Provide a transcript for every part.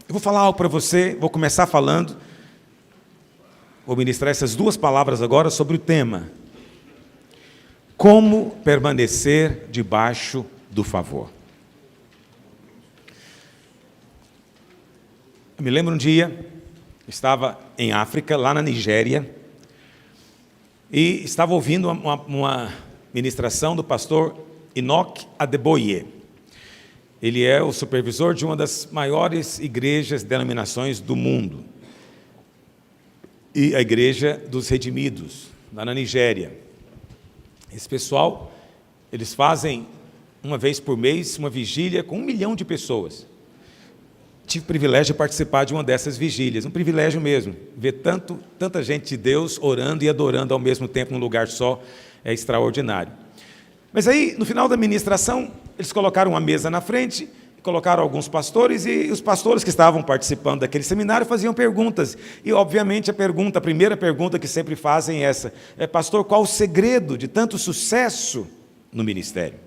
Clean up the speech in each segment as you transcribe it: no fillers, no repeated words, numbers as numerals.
Eu vou falar algo para você, vou começar falando, vou ministrar essas duas palavras agora sobre o tema: como permanecer debaixo do favor. Eu me lembro um dia, estava em África, lá na Nigéria, e estava ouvindo uma ministração do pastor Enoch Adeboye. Ele é o supervisor de uma das maiores igrejas, denominações do mundo, e a Igreja dos Redimidos, lá na Nigéria. Esse pessoal, eles fazem uma vez por mês uma vigília com 1 milhão de pessoas. Tive o privilégio de participar de uma dessas vigílias, um privilégio mesmo. Ver tanta gente de Deus orando e adorando ao mesmo tempo num lugar só é extraordinário. Mas aí, no final da ministração, eles colocaram uma mesa na frente, colocaram alguns pastores, e os pastores que estavam participando daquele seminário faziam perguntas. E, obviamente, a primeira pergunta que sempre fazem é essa: pastor, qual o segredo de tanto sucesso no ministério?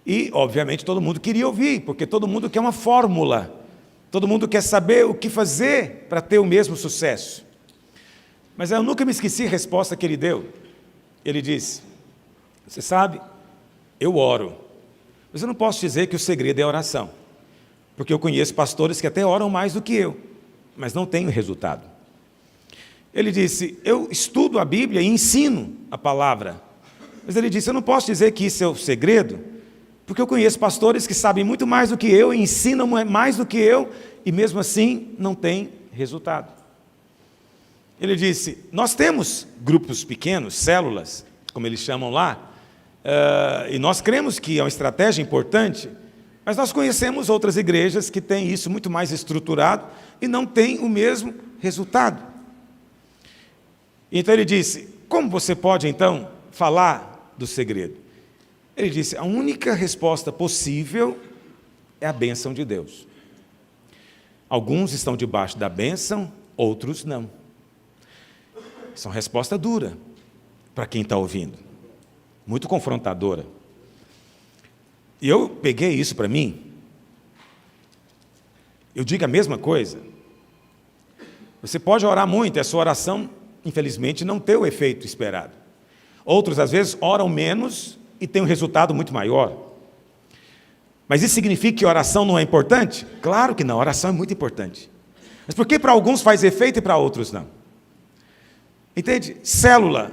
E, obviamente, todo mundo queria ouvir, porque todo mundo quer uma fórmula, todo mundo quer saber o que fazer para ter o mesmo sucesso. Mas eu nunca me esqueci a resposta que ele deu. Ele disse: você sabe, eu oro, mas eu não posso dizer que o segredo é a oração, porque eu conheço pastores que até oram mais do que eu, mas não tenho resultado. Ele disse: eu estudo a Bíblia e ensino a palavra, mas ele disse: eu não posso dizer que isso é o segredo, porque eu conheço pastores que sabem muito mais do que eu, e ensinam mais do que eu, e mesmo assim não tem resultado. Ele disse: nós temos grupos pequenos, células, como eles chamam lá, e nós cremos que é uma estratégia importante, mas nós conhecemos outras igrejas que têm isso muito mais estruturado e não têm o mesmo resultado. Então ele disse: como você pode então falar do segredo? Ele disse: a única resposta possível é a bênção de Deus. Alguns estão debaixo da bênção, outros não. Essa é uma resposta dura para quem está ouvindo, muito confrontadora. E eu peguei isso para mim. Eu digo a mesma coisa. Você pode orar muito, e a sua oração, infelizmente, não tem o efeito esperado. Outros, às vezes, oram menos e têm um resultado muito maior. Mas isso significa que a oração não é importante? Claro que não, a oração é muito importante. Mas por que para alguns faz efeito e para outros não? Entende? Célula,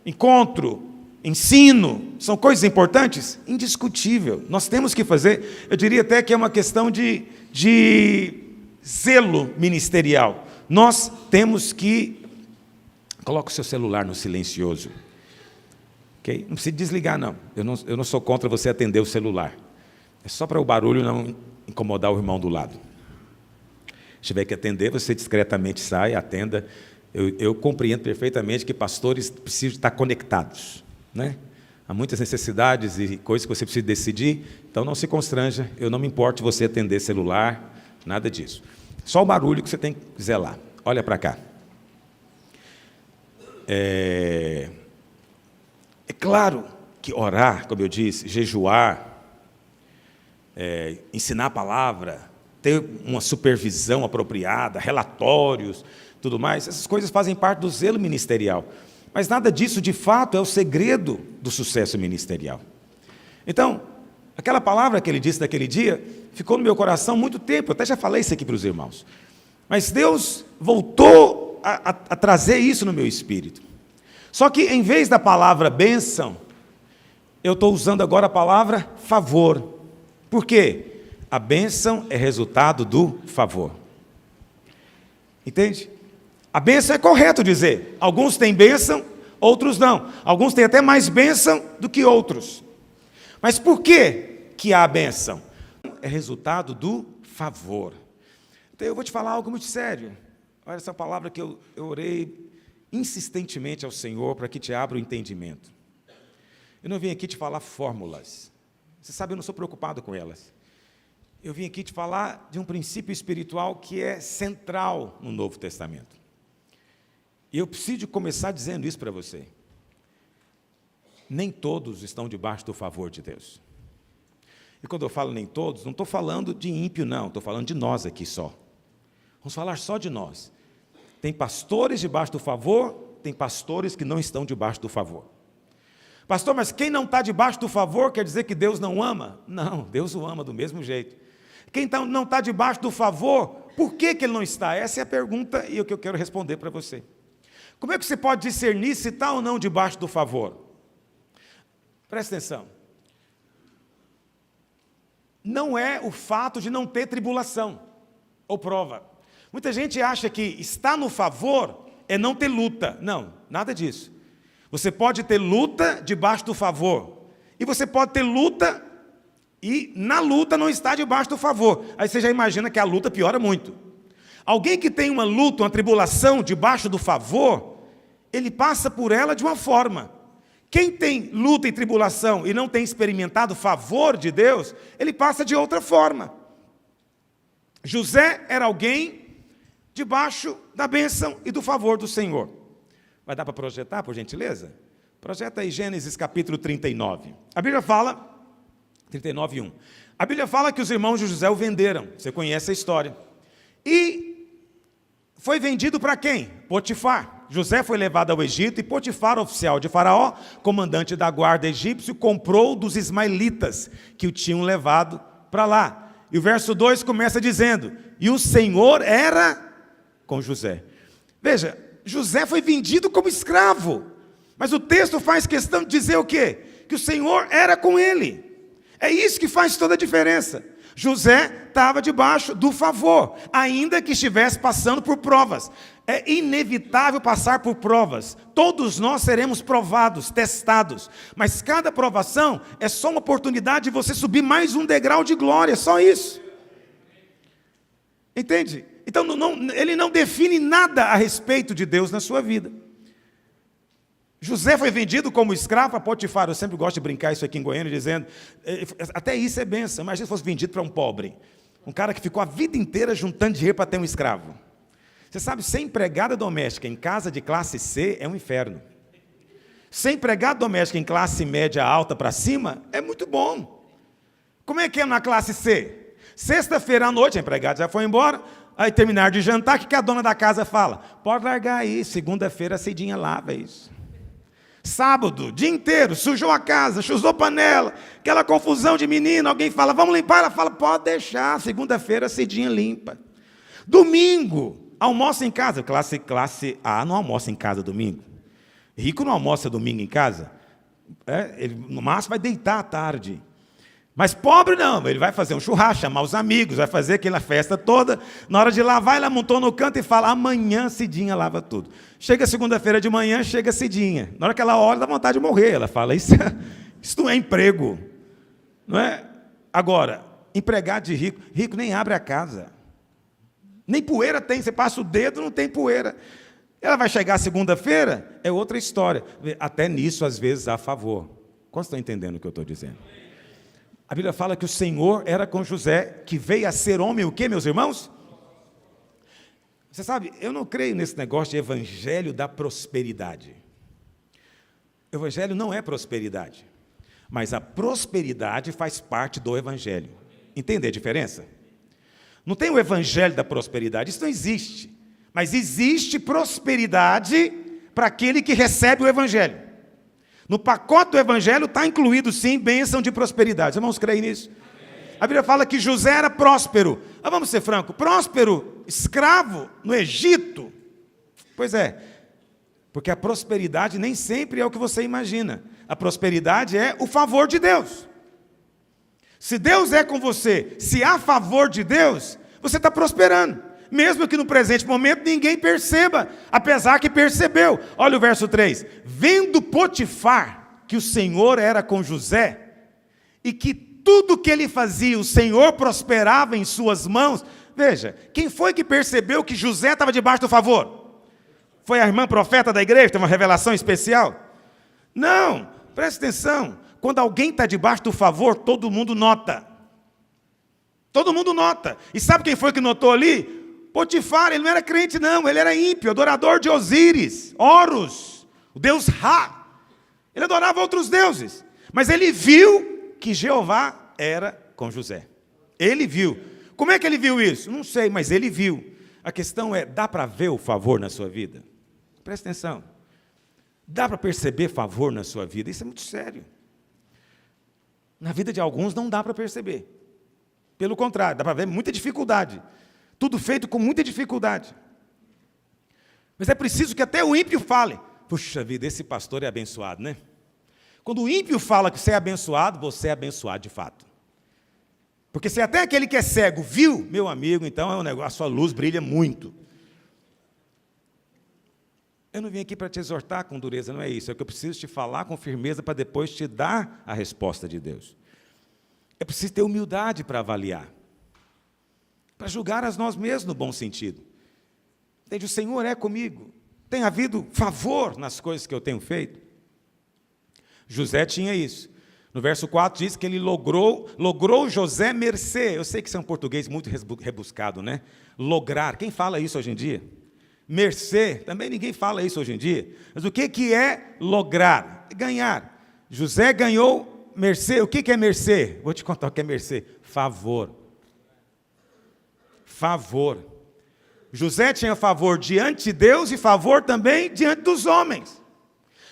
encontro, ensino, são coisas importantes? Indiscutível, nós temos que fazer. Eu diria até que é uma questão de zelo ministerial. Nós temos que... Coloca o seu celular no silencioso. Okay? Não precisa desligar, não. Eu não sou contra você atender o celular. É só para o barulho não incomodar o irmão do lado. Se tiver que atender, você discretamente sai, atenda. Eu compreendo perfeitamente que pastores precisam estar conectados, né? Há muitas necessidades e coisas que você precisa decidir, então não se constranja, eu não me importo de você atender celular, nada disso. Só o barulho que você tem que zelar. Olha para cá. É claro que orar, como eu disse, jejuar, ensinar a palavra, ter uma supervisão apropriada, relatórios, tudo mais, essas coisas fazem parte do zelo ministerial. Mas nada disso, de fato, é o segredo do sucesso ministerial. Então, aquela palavra que ele disse naquele dia, ficou no meu coração muito tempo, eu até já falei isso aqui para os irmãos. Mas Deus voltou a trazer isso no meu espírito. Só que, em vez da palavra bênção, eu estou usando agora a palavra favor. Por quê? A bênção é resultado do favor. Entende? A bênção é correto dizer. Alguns têm bênção, outros não. Alguns têm até mais bênção do que outros. Mas por que há bênção? É resultado do favor. Então eu vou te falar algo muito sério. Olha essa palavra que eu orei insistentemente ao Senhor para que te abra o entendimento. Eu não vim aqui te falar fórmulas. Você sabe, eu não sou preocupado com elas. Eu vim aqui te falar de um princípio espiritual que é central no Novo Testamento. E eu preciso começar dizendo isso para você. Nem todos estão debaixo do favor de Deus. E quando eu falo nem todos, não estou falando de ímpio, não. Estou falando de nós aqui só. Vamos falar só de nós. Tem pastores debaixo do favor, tem pastores que não estão debaixo do favor. Pastor, mas quem não está debaixo do favor quer dizer que Deus não ama? Não, Deus o ama do mesmo jeito. Quem não está debaixo do favor, por que ele não está? Essa é a pergunta e o que eu quero responder para você. Como é que você pode discernir se está ou não debaixo do favor? Presta atenção. Não é o fato de não ter tribulação ou prova. Muita gente acha que estar no favor é não ter luta. Não, nada disso. Você pode ter luta debaixo do favor. E você pode ter luta e na luta não está debaixo do favor. Aí você já imagina que a luta piora muito. Alguém que tem uma luta, uma tribulação debaixo do favor, ele passa por ela de uma forma. Quem tem luta e tribulação e não tem experimentado o favor de Deus, ele passa de outra forma. José era alguém debaixo da bênção e do favor do Senhor. Vai dar para projetar, por gentileza? Projeta aí Gênesis capítulo 39. A Bíblia fala, 39:1. A Bíblia fala que os irmãos de José o venderam. Você conhece a história. E foi vendido para quem? Potifar. José foi levado ao Egito e Potifar, oficial de Faraó, comandante da guarda egípcio, comprou dos ismaelitas que o tinham levado para lá. E o verso 2 começa dizendo: e o Senhor era com José. Veja, José foi vendido como escravo, mas o texto faz questão de dizer o quê? Que o Senhor era com ele. É isso que faz toda a diferença. José estava debaixo do favor, ainda que estivesse passando por provas. É inevitável passar por provas. Todos nós seremos provados, testados. Mas cada provação é só uma oportunidade de você subir mais um degrau de glória, só isso. Entende? Então, ele não define nada a respeito de Deus na sua vida. José foi vendido como escravo a Potifar. Eu sempre gosto de brincar isso aqui em Goiânia, dizendo, até isso é bênção. Imagina se fosse vendido para um pobre. Um cara que ficou a vida inteira juntando dinheiro para ter um escravo. Você sabe, ser empregada doméstica em casa de classe C é um inferno. Ser empregada doméstica em classe média alta para cima é muito bom. Como é que é na classe C? Sexta-feira à noite, a empregada já foi embora. Aí terminar de jantar, o que a dona da casa fala? Pode largar aí, segunda-feira a Cidinha lava isso. Sábado, dia inteiro, sujou a casa, sujou panela, aquela confusão de menino, alguém fala, vamos limpar? Ela fala, pode deixar, segunda-feira a Cidinha limpa. Domingo, almoça em casa. Classe A não almoça em casa domingo. Rico não almoça domingo em casa. Ele, no máximo vai deitar à tarde. Mas pobre não, ele vai fazer um churrasco, chamar os amigos, vai fazer aquela festa toda. Na hora de lavar, ela montou no canto e fala, amanhã Cidinha lava tudo. Chega segunda-feira de manhã, chega Cidinha. Na hora que ela olha, dá vontade de morrer. Ela fala, isso não é emprego. Não é? Agora, empregado de rico, rico nem abre a casa. Nem poeira tem, você passa o dedo, não tem poeira. Ela vai chegar segunda-feira, é outra história. Até nisso, às vezes, há favor. Quantos estão entendendo o que eu estou dizendo? A Bíblia fala que o Senhor era com José, que veio a ser homem o quê, meus irmãos? Você sabe, eu não creio nesse negócio de evangelho da prosperidade. O evangelho não é prosperidade, mas a prosperidade faz parte do evangelho. Entende a diferença? Não tem o evangelho da prosperidade, isso não existe. Mas existe prosperidade para aquele que recebe o evangelho. No pacote do evangelho está incluído, sim, bênção de prosperidade. Os irmãos creem nisso? A Bíblia fala que José era próspero. Vamos ser francos, próspero, escravo no Egito. Pois é, porque a prosperidade nem sempre é o que você imagina. A prosperidade é o favor de Deus. Se Deus é com você, se há favor de Deus, você está prosperando. Mesmo que no presente momento ninguém perceba, apesar que percebeu. Olha o verso 3. Vendo Potifar que o Senhor era com José, e que tudo que ele fazia, o Senhor prosperava em suas mãos. Veja, quem foi que percebeu que José estava debaixo do favor? Foi a irmã profeta da igreja, tem uma revelação especial? Não, preste atenção. Quando alguém está debaixo do favor, todo mundo nota. Todo mundo nota. E sabe quem foi que notou ali? Potifar, ele não era crente não, ele era ímpio, adorador de Osíris, Horus, o deus Ra. Ele adorava outros deuses, mas ele viu que Jeová era com José. Ele viu. Como é que ele viu isso? Não sei, mas ele viu. A questão é, dá para ver o favor na sua vida? Presta atenção. Dá para perceber favor na sua vida? Isso é muito sério. Na vida de alguns não dá para perceber. Pelo contrário, dá para ver muita dificuldade. Tudo feito com muita dificuldade. Mas é preciso que até o ímpio fale. Puxa vida, esse pastor é abençoado, né? Quando o ímpio fala que você é abençoado de fato. Porque se até aquele que é cego viu, meu amigo, então é um negócio, a sua luz brilha muito. Eu não vim aqui para te exortar com dureza, não é isso. É que eu preciso te falar com firmeza para depois te dar a resposta de Deus. É preciso ter humildade para avaliar. Para julgar a nós mesmos no bom sentido. Entende? O Senhor é comigo. Tem havido favor nas coisas que eu tenho feito. José tinha isso. No verso 4 diz que ele logrou José mercê. Eu sei que isso é um português muito rebuscado, né? Lograr. Quem fala isso hoje em dia? Mercê. Também ninguém fala isso hoje em dia. Mas o que é lograr? Ganhar. José ganhou mercê. O que é mercê? Vou te contar o que é mercê. Favor. Favor. José tinha favor diante de Deus e favor também diante dos homens.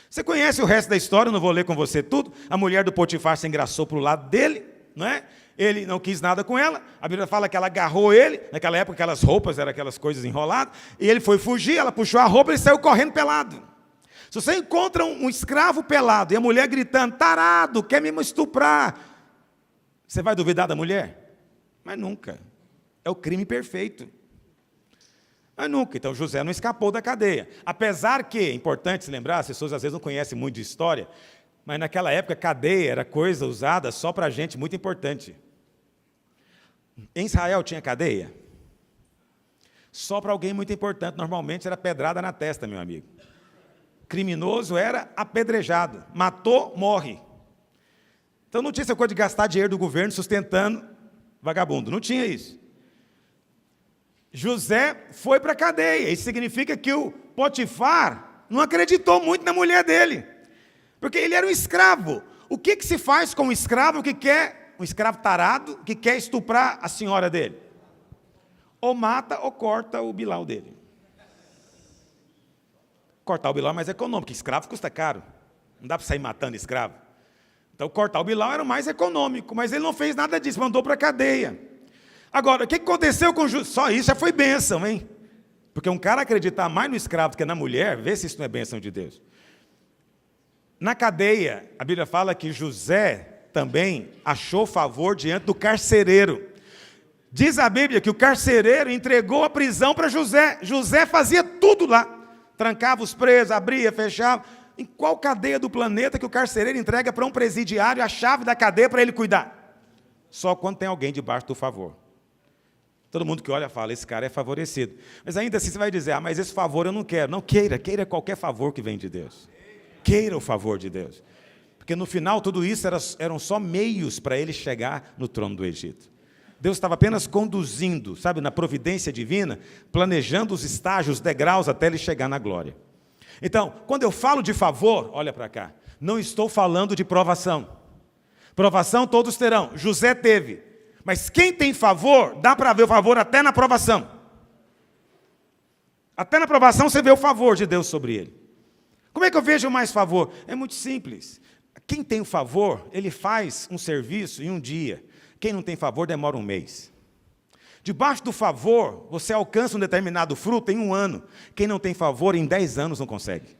Você conhece o resto da história, eu não vou ler com você tudo. A mulher do Potifar se engraçou para o lado dele, não é? Ele não quis nada com ela. A Bíblia fala que ela agarrou ele. Naquela época, aquelas roupas eram aquelas coisas enroladas. E ele foi fugir, ela puxou a roupa e ele saiu correndo pelado. Se você encontra um escravo pelado e a mulher gritando, tarado, quer me estuprar, você vai duvidar da mulher? Mas nunca. É o crime perfeito. Mas nunca. Então José não escapou da cadeia. Apesar que, é importante se lembrar, as pessoas às vezes não conhecem muito de história, mas naquela época cadeia era coisa usada só para gente muito importante. Em Israel tinha cadeia? Só para alguém muito importante. Normalmente era pedrada na testa, meu amigo. Criminoso era apedrejado. Matou, morre. Então não tinha essa coisa de gastar dinheiro do governo sustentando vagabundo. Não tinha isso. José foi para a cadeia. Isso significa que o Potifar não acreditou muito na mulher dele. Porque ele era um escravo. O que se faz com um escravo que quer, um escravo tarado, que quer estuprar a senhora dele? Ou mata ou corta o bilau dele. Cortar o bilau é mais econômico, porque escravo custa caro. Não dá para sair matando escravo. Então cortar o bilau era o mais econômico, mas ele não fez nada disso, mandou para a cadeia. Agora, o que aconteceu com José? Só isso já foi bênção, hein? Porque um cara acreditar mais no escravo do que na mulher, vê se isso não é bênção de Deus. Na cadeia, a Bíblia fala que José também achou favor diante do carcereiro. Diz a Bíblia que o carcereiro entregou a prisão para José. José fazia tudo lá. Trancava os presos, abria, fechava. Em qual cadeia do planeta que o carcereiro entrega para um presidiário a chave da cadeia para ele cuidar? Só quando tem alguém debaixo do favor. Todo mundo que olha fala, esse cara é favorecido. Mas ainda assim você vai dizer, mas esse favor eu não quero. Não, queira qualquer favor que vem de Deus. Queira o favor de Deus. Porque no final tudo isso eram só meios para ele chegar no trono do Egito. Deus estava apenas conduzindo, sabe, na providência divina, planejando os estágios, os degraus até ele chegar na glória. Então, quando eu falo de favor, olha para cá, não estou falando de provação. Provação todos terão, José teve. Mas quem tem favor, dá para ver o favor até na provação. Até na provação você vê o favor de Deus sobre ele. Como é que eu vejo mais favor? É muito simples. Quem tem o favor, ele faz um serviço em um dia. Quem não tem favor, demora um mês. Debaixo do favor, você alcança um determinado fruto em 1 ano. Quem não tem favor, em 10 anos não consegue.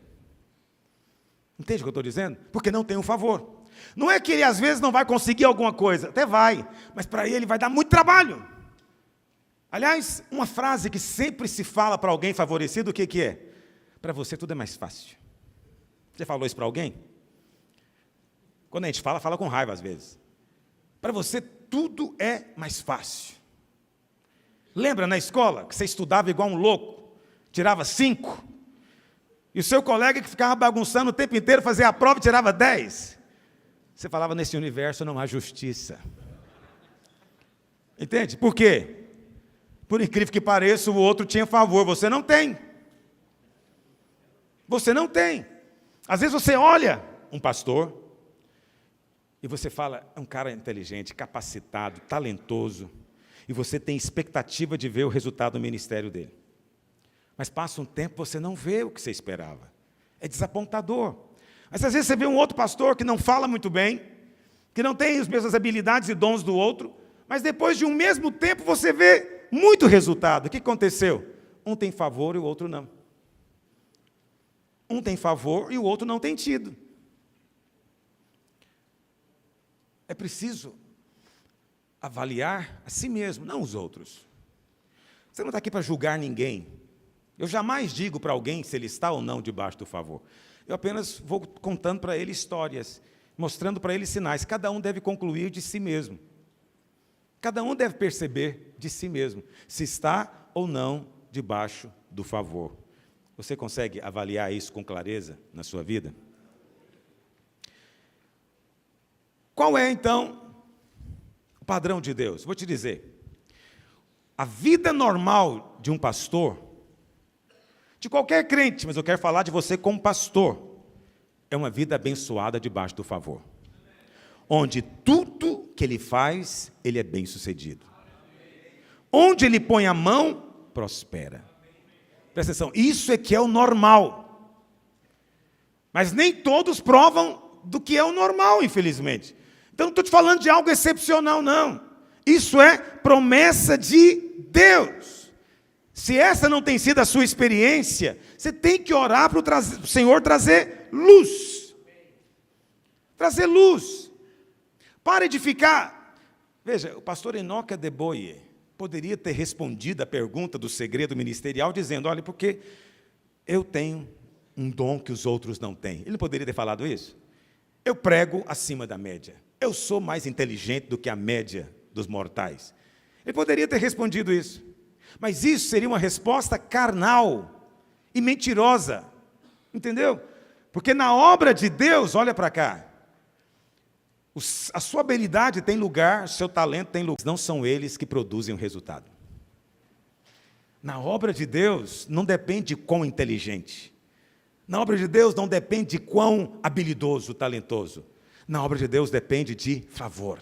Entende o que eu estou dizendo? Porque não tem o favor. Não é que ele às vezes não vai conseguir alguma coisa, até vai, mas para ele vai dar muito trabalho. Aliás, uma frase que sempre se fala para alguém favorecido, o que é? Para você tudo é mais fácil. Você falou isso para alguém? Quando a gente fala com raiva às vezes. Para você tudo é mais fácil. Lembra na escola que você estudava igual um louco, tirava 5, e o seu colega que ficava bagunçando o tempo inteiro fazia a prova e tirava 10? Você falava, nesse universo não há justiça. Entende? Por quê? Por incrível que pareça, o outro tinha favor, você não tem. Você não tem. Às vezes você olha um pastor, E você fala, é um cara inteligente, capacitado, talentoso, e você tem expectativa de ver o resultado do ministério dele. Mas passa um tempo, você não vê o que você esperava. É desapontador. Mas às vezes você vê um outro pastor que não fala muito bem, que não tem as mesmas habilidades e dons do outro, mas depois de um mesmo tempo você vê muito resultado. O que aconteceu? Um tem favor e o outro não. Um tem favor e o outro não tem tido. É preciso avaliar a si mesmo, não os outros. Você não está aqui para julgar ninguém. Eu jamais digo para alguém se ele está ou não debaixo do favor. Eu apenas vou contando para ele histórias, mostrando para ele sinais. Cada um deve concluir de si mesmo. Cada um deve perceber de si mesmo se está ou não debaixo do favor. Você consegue avaliar isso com clareza na sua vida? Qual é, então, o padrão de Deus? Vou te dizer. A vida normal de um pastor, de qualquer crente, mas eu quero falar de você como pastor, é uma vida abençoada debaixo do favor. Onde tudo que ele faz, ele é bem-sucedido. Onde ele põe a mão, prospera. Presta atenção, isso é que é o normal. Mas nem todos provam do que é o normal, infelizmente. Então não estou te falando de algo excepcional, não. Isso é promessa de Deus. Se essa não tem sido a sua experiência, você tem que orar para o Senhor trazer luz. Trazer luz. Pare de ficar... Veja, o pastor Enoque Adeboye poderia ter respondido a pergunta do segredo ministerial dizendo, olha, porque eu tenho um dom que os outros não têm. Ele poderia ter falado isso? Eu prego acima da média. Eu sou mais inteligente do que a média dos mortais. Ele poderia ter respondido isso. Mas isso seria uma resposta carnal e mentirosa. Entendeu? Porque na obra de Deus, olha para cá, a sua habilidade tem lugar, o seu talento tem lugar. Não são eles que produzem o resultado. Na obra de Deus, não depende de quão inteligente. Na obra de Deus, não depende de quão habilidoso, talentoso. Na obra de Deus, depende de favor.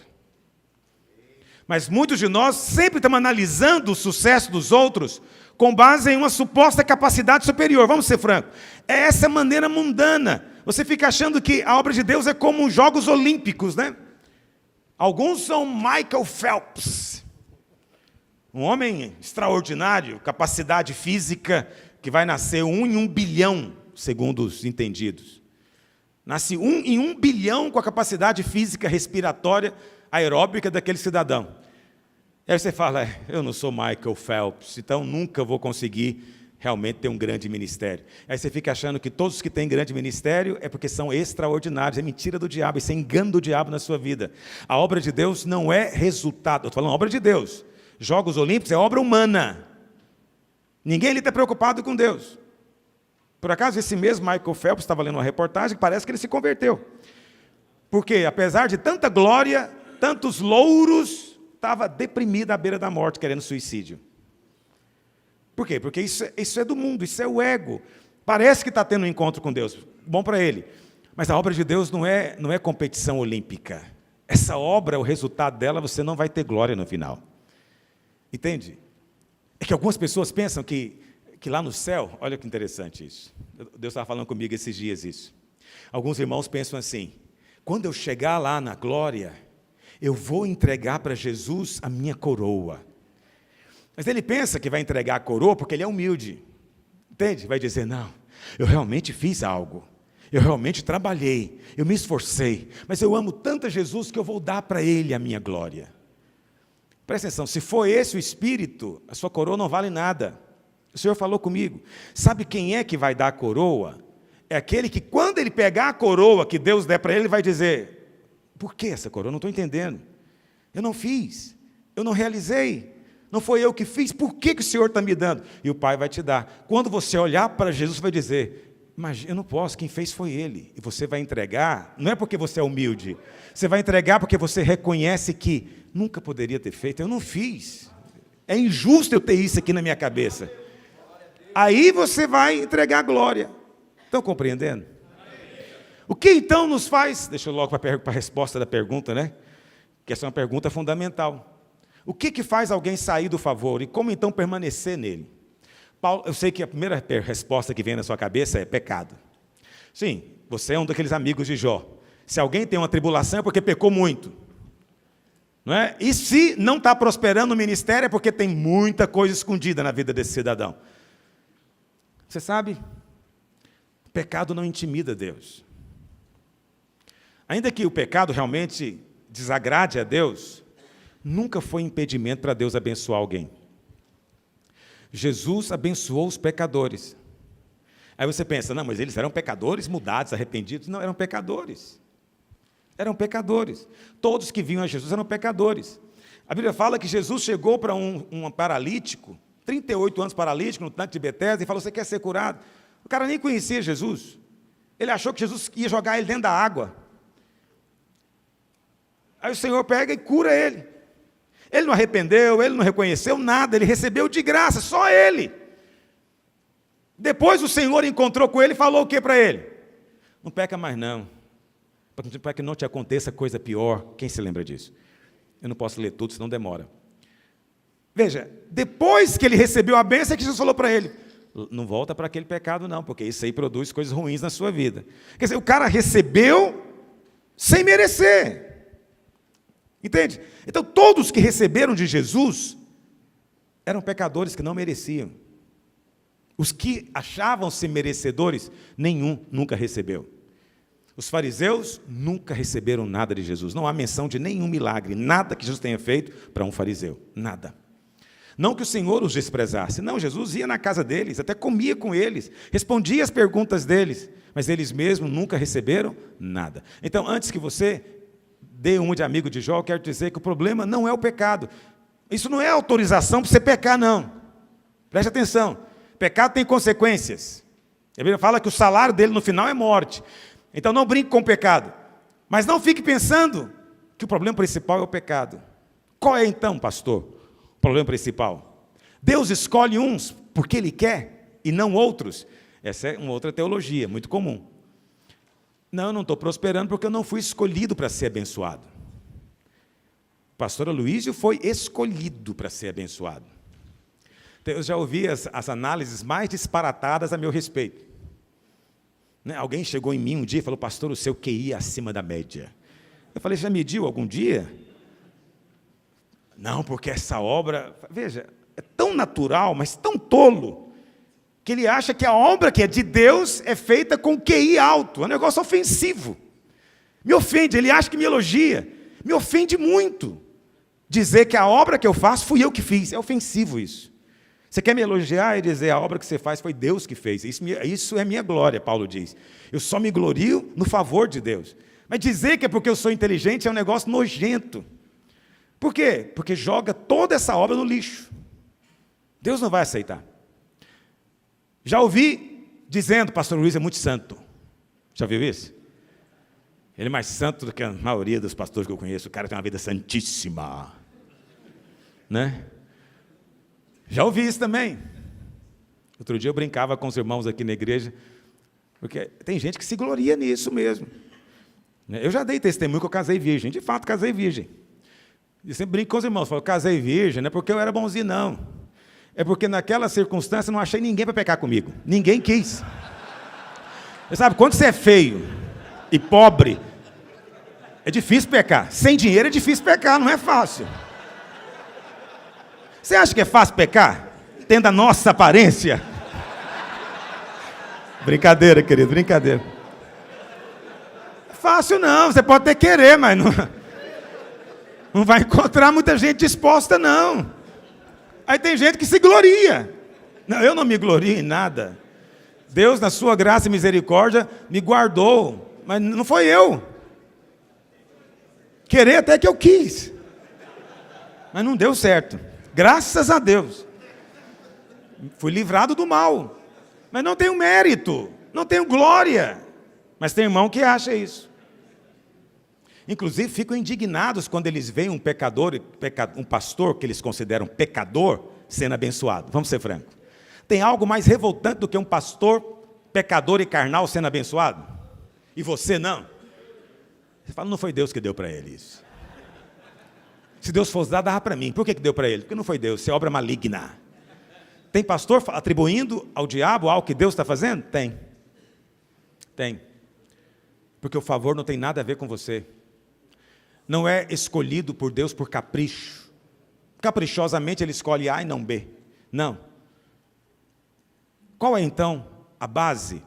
Mas muitos de nós sempre estamos analisando o sucesso dos outros com base em uma suposta capacidade superior. Vamos ser francos. É essa maneira mundana. Você fica achando que a obra de Deus é como os Jogos Olímpicos, né? Alguns são Michael Phelps. Um homem extraordinário, capacidade física, que vai nascer 1 em 1 bilhão, segundo os entendidos. Nasce 1 em 1 bilhão com a capacidade física respiratória aeróbica daquele cidadão. Aí você fala, eu não sou Michael Phelps, então nunca vou conseguir realmente ter um grande ministério. Aí você fica achando que todos que têm grande ministério é porque são extraordinários. É mentira do diabo, isso é engano do diabo na sua vida. A obra de Deus não é resultado. Eu estou falando obra de Deus. Jogos Olímpicos é obra humana. Ninguém ali está preocupado com Deus. Por acaso, esse mesmo Michael Phelps estava lendo uma reportagem que parece que ele se converteu. Porque, apesar de tanta glória, tantos louros, estava deprimido à beira da morte, querendo suicídio. Por quê? Porque isso é do mundo, isso é o ego. Parece que está tendo um encontro com Deus. Bom para ele. Mas a obra de Deus não é competição olímpica. Essa obra, o resultado dela, você não vai ter glória no final. Entende? É que algumas pessoas pensam que lá no céu, olha que interessante isso. Deus estava falando comigo esses dias isso. Alguns irmãos pensam assim, quando eu chegar lá na glória, eu vou entregar para Jesus a minha coroa. Mas ele pensa que vai entregar a coroa porque ele é humilde. Entende? Vai dizer, não, eu realmente fiz algo. Eu realmente trabalhei, eu me esforcei. Mas eu amo tanto a Jesus que eu vou dar para ele a minha glória. Presta atenção, se for esse o espírito, a sua coroa não vale nada. O Senhor falou comigo. Sabe quem é que vai dar a coroa? É aquele que quando ele pegar a coroa que Deus der para ele, ele vai dizer, por que essa coroa? Eu não estou entendendo. Eu não fiz, eu não realizei. Não foi eu que fiz, por que o Senhor está me dando? E o Pai vai te dar. Quando você olhar para Jesus, você vai dizer, mas eu não posso, quem fez foi Ele. E você vai entregar, não é porque você é humilde, você vai entregar porque você reconhece que nunca poderia ter feito, eu não fiz. É injusto eu ter isso aqui na minha cabeça. Aí você vai entregar a glória. Estão compreendendo? O que então nos faz... Deixa eu logo para a resposta da pergunta, né? Que essa é uma pergunta fundamental. O que faz alguém sair do favor e como então permanecer nele? Paulo, eu sei que a primeira resposta que vem na sua cabeça é pecado. Sim, você é um daqueles amigos de Jó. Se alguém tem uma tribulação é porque pecou muito. Não é? E se não está prosperando no ministério é porque tem muita coisa escondida na vida desse cidadão. Você sabe, pecado não intimida Deus. Ainda que o pecado realmente desagrade a Deus, nunca foi impedimento para Deus abençoar alguém. Jesus abençoou os pecadores. Aí você pensa, não, mas eles eram pecadores mudados, arrependidos. Não, eram pecadores. Eram pecadores. Todos que vinham a Jesus eram pecadores. A Bíblia fala que Jesus chegou para um paralítico, 38 anos paralítico, no tanque de Betesda, e falou, você quer ser curado? O cara nem conhecia Jesus. Ele achou que Jesus ia jogar ele dentro da água. Aí o Senhor pega e cura ele. Ele não arrependeu, ele não reconheceu nada, ele recebeu de graça, só ele. Depois o Senhor encontrou com ele e falou o que para ele? Não peca mais não, para que não te aconteça coisa pior. Quem se lembra disso? Eu não posso ler tudo, senão demora. Veja, depois que ele recebeu a bênção, é que Jesus falou para ele, não volta para aquele pecado não, porque isso aí produz coisas ruins na sua vida. Quer dizer, o cara recebeu sem merecer. Entende? Então, todos que receberam de Jesus eram pecadores que não mereciam. Os que achavam-se merecedores, nenhum nunca recebeu. Os fariseus nunca receberam nada de Jesus. Não há menção de nenhum milagre, nada que Jesus tenha feito para um fariseu. Nada. Não que o Senhor os desprezasse. Não, Jesus ia na casa deles, até comia com eles, respondia as perguntas deles, mas eles mesmos nunca receberam nada. Então, antes que você dê um de amigo de Jó, eu quero dizer que o problema não é o pecado. Isso não é autorização para você pecar, não. Preste atenção. Pecado tem consequências. A Bíblia fala que o salário dele no final é morte. Então não brinque com o pecado. Mas não fique pensando que o problema principal é o pecado. Qual é então, pastor, o problema principal? Deus escolhe uns porque Ele quer e não outros. Essa é uma outra teologia, muito comum. Não, eu não estou prosperando porque eu não fui escolhido para ser abençoado. O pastor Aloísio foi escolhido para ser abençoado. Eu já ouvi as análises mais disparatadas a meu respeito. Alguém chegou em mim um dia e falou, pastor, o seu QI é acima da média. Eu falei, já mediu algum dia? Não, porque essa obra, veja, é tão natural, mas tão tolo, que ele acha que a obra que é de Deus é feita com QI alto. É um negócio ofensivo. Me ofende, ele acha que me elogia. Me ofende muito. Dizer que a obra que eu faço fui eu que fiz. É ofensivo isso. Você quer me elogiar e dizer a obra que você faz foi Deus que fez. Isso é minha glória, Paulo diz. Eu só me glorio no favor de Deus. Mas dizer que é porque eu sou inteligente é um negócio nojento. Por quê? Porque joga toda essa obra no lixo. Deus não vai aceitar. Já ouvi dizendo, pastor Luiz é muito santo. Já viu isso? Ele é mais santo do que a maioria dos pastores que eu conheço. O cara tem uma vida santíssima. Né? Já ouvi isso também. Outro dia eu brincava com os irmãos aqui na igreja, porque tem gente que se gloria nisso mesmo. Eu já dei testemunho que eu casei virgem. De fato, casei virgem. Eu sempre brinco com os irmãos. Falo, casei virgem, não é porque eu era bonzinho, não. É porque naquela circunstância eu não achei ninguém para pecar comigo. Ninguém quis. Você sabe, quando você é feio e pobre, é difícil pecar. Sem dinheiro é difícil pecar, não é fácil. Você acha que é fácil pecar? Tendo a nossa aparência? Brincadeira, querido, brincadeira. Fácil não, você pode até querer, mas não vai encontrar muita gente disposta, não. Aí tem gente que se gloria. Não, eu não me glorio em nada. Deus, na sua graça e misericórdia, me guardou, mas não foi eu. Querer até que eu quis. Mas não deu certo. Graças a Deus. Fui livrado do mal. Mas não tenho mérito, não tenho glória. Mas tem irmão que acha isso. Inclusive, ficam indignados quando eles veem um pecador, um pastor que eles consideram pecador, sendo abençoado. Vamos ser francos. Tem algo mais revoltante do que um pastor pecador e carnal sendo abençoado? e você não. Você fala, não foi Deus que deu para ele isso. Se Deus fosse dar, dava para mim. Por que deu para ele? Porque não foi Deus, isso é obra maligna. Tem pastor atribuindo ao diabo algo que Deus está fazendo? Tem. Tem. Porque o favor não tem nada a ver com você. Não é escolhido por Deus por capricho. Caprichosamente ele escolhe A e não B. Não. Qual é então a base?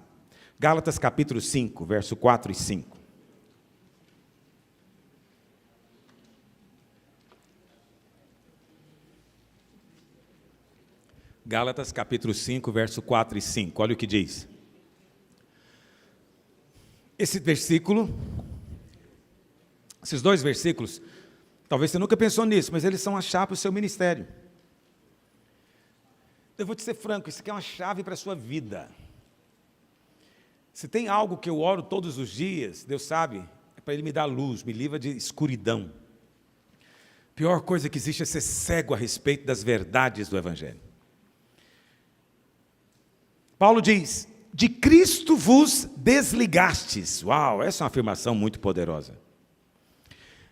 Gálatas capítulo 5, verso 4 e 5. Gálatas capítulo 5, verso 4 e 5. Olha o que diz. Esse versículo, esses dois versículos, talvez você nunca pensou nisso, mas eles são a chave para o seu ministério. Eu vou te ser franco, isso aqui é uma chave para a sua vida. Se tem algo que eu oro todos os dias, Deus sabe, é para Ele me dar luz, me livra de escuridão. A pior coisa que existe é ser cego a respeito das verdades do Evangelho. Paulo diz, de Cristo vos desligastes. Uau, essa é uma afirmação muito poderosa.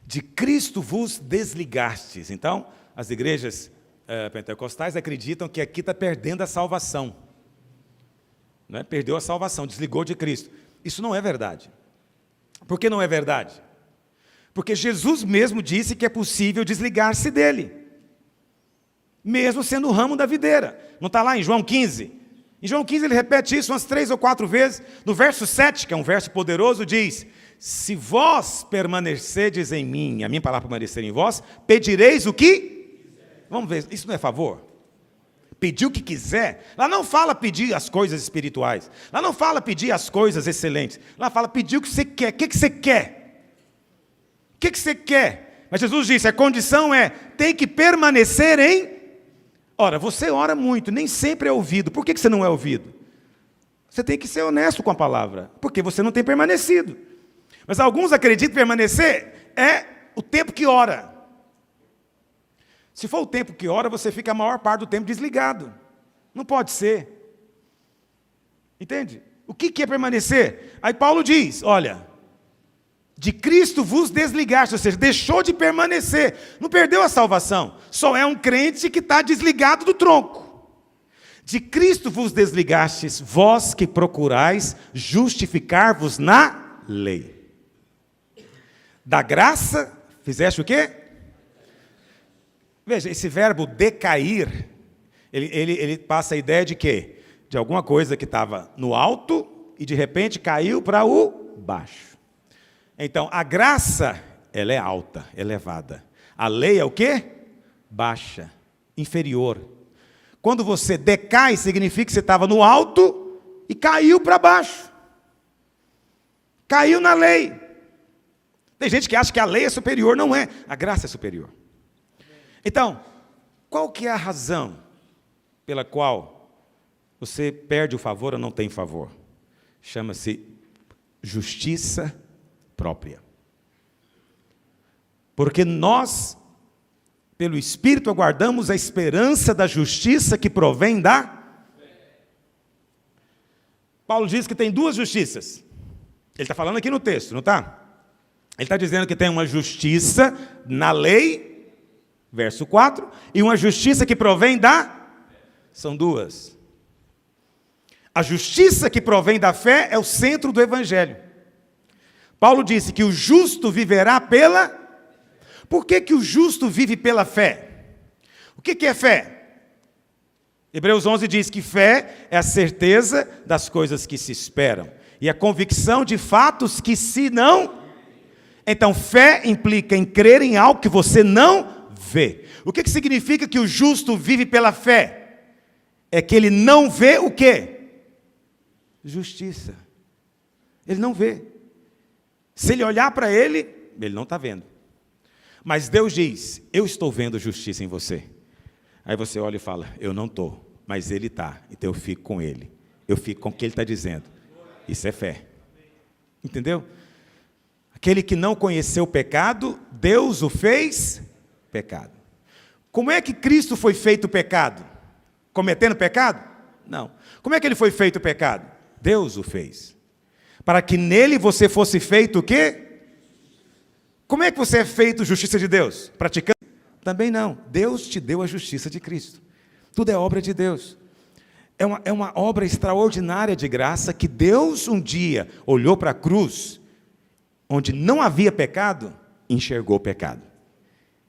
De Cristo vos desligastes. Então, as igrejas pentecostais acreditam que aqui está perdendo a salvação. Né? Perdeu a salvação, desligou de Cristo. Isso não é verdade. Por que não é verdade? Porque Jesus mesmo disse que é possível desligar-se dele. Mesmo sendo o ramo da videira. Não está lá em João 15? Em João 15 ele repete isso umas 3 ou 4 vezes. No verso 7, que é um verso poderoso, diz, se vós permanecerdes em mim, a minha palavra permanecer em vós, pedireis o que? Vamos ver, isso não é favor? Pedir o que quiser. Lá não fala pedir as coisas espirituais. Lá não fala pedir as coisas excelentes. Lá fala pedir o que você quer. O que você quer? O que você quer? Mas Jesus disse, a condição é, tem que permanecer em... Ora, você ora muito, nem sempre é ouvido. Por que você não é ouvido? Você tem que ser honesto com a palavra, porque você não tem permanecido. Mas alguns acreditam que permanecer é o tempo que ora. Se for o tempo que ora, você fica a maior parte do tempo desligado. Não pode ser. Entende? O que é permanecer? Aí Paulo diz, olha, de Cristo vos desligaste, ou seja, deixou de permanecer, não perdeu a salvação, só é um crente que está desligado do tronco. De Cristo vos desligastes, vós que procurais justificar-vos na lei. Da graça, fizeste o quê? Veja, esse verbo decair, ele passa a ideia de quê? De alguma coisa que estava no alto e de repente caiu para o baixo. Então, a graça, ela é alta, elevada. A lei é o quê? Baixa, inferior. Quando você decai, significa que você estava no alto e caiu para baixo. Caiu na lei. Tem gente que acha que a lei é superior, não é. A graça é superior. Então, qual que é a razão pela qual você perde o favor ou não tem favor? Chama-se justiça própria. Porque nós, pelo Espírito, aguardamos a esperança da justiça que provém da... Paulo diz que tem duas justiças. Ele está falando aqui no texto, não está? Ele está dizendo que tem uma justiça na lei, verso 4, e uma justiça que provém da... São duas. A justiça que provém da fé é o centro do Evangelho. Paulo disse que o justo viverá pela... Por que o justo vive pela fé? O que é fé? Hebreus 11 diz que fé é a certeza das coisas que se esperam e a convicção de fatos que se não... Então, fé implica em crer em algo que você não vê. O que significa que o justo vive pela fé? É que ele não vê o quê? Justiça. Ele não vê. Se ele olhar para ele, ele não está vendo. Mas Deus diz, eu estou vendo justiça em você. Aí você olha e fala, eu não estou, mas ele está, então eu fico com ele. Eu fico com o que ele está dizendo. Isso é fé. Entendeu? Aquele que não conheceu o pecado, Deus o fez pecado. Como é que Cristo foi feito pecado? Cometendo pecado? Não. Como é que ele foi feito pecado? Deus o fez. para que nele você fosse feito o quê? Como é que você é feito justiça de Deus? Praticando? Também não. Deus te deu a justiça de Cristo. Tudo é obra de Deus. É uma obra extraordinária de graça que Deus um dia olhou para a cruz, onde não havia pecado, enxergou o pecado.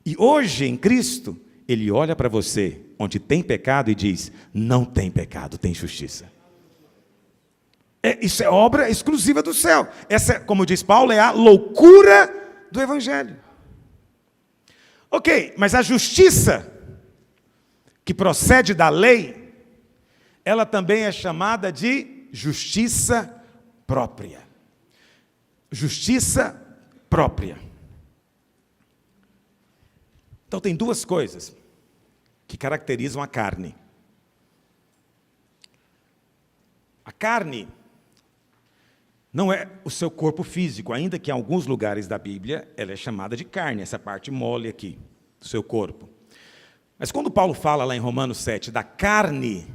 E hoje, em Cristo, Ele olha para você, onde tem pecado, e diz, não tem pecado, tem justiça. Isso é obra exclusiva do céu. Essa, como diz Paulo, é a loucura do Evangelho. Ok, mas a justiça que procede da lei, ela também é chamada de justiça própria. Justiça própria. Então tem duas coisas que caracterizam a carne. A carne não é o seu corpo físico, ainda que em alguns lugares da Bíblia ela é chamada de carne, essa parte mole aqui do seu corpo. Mas quando Paulo fala lá em Romanos 7 da carne,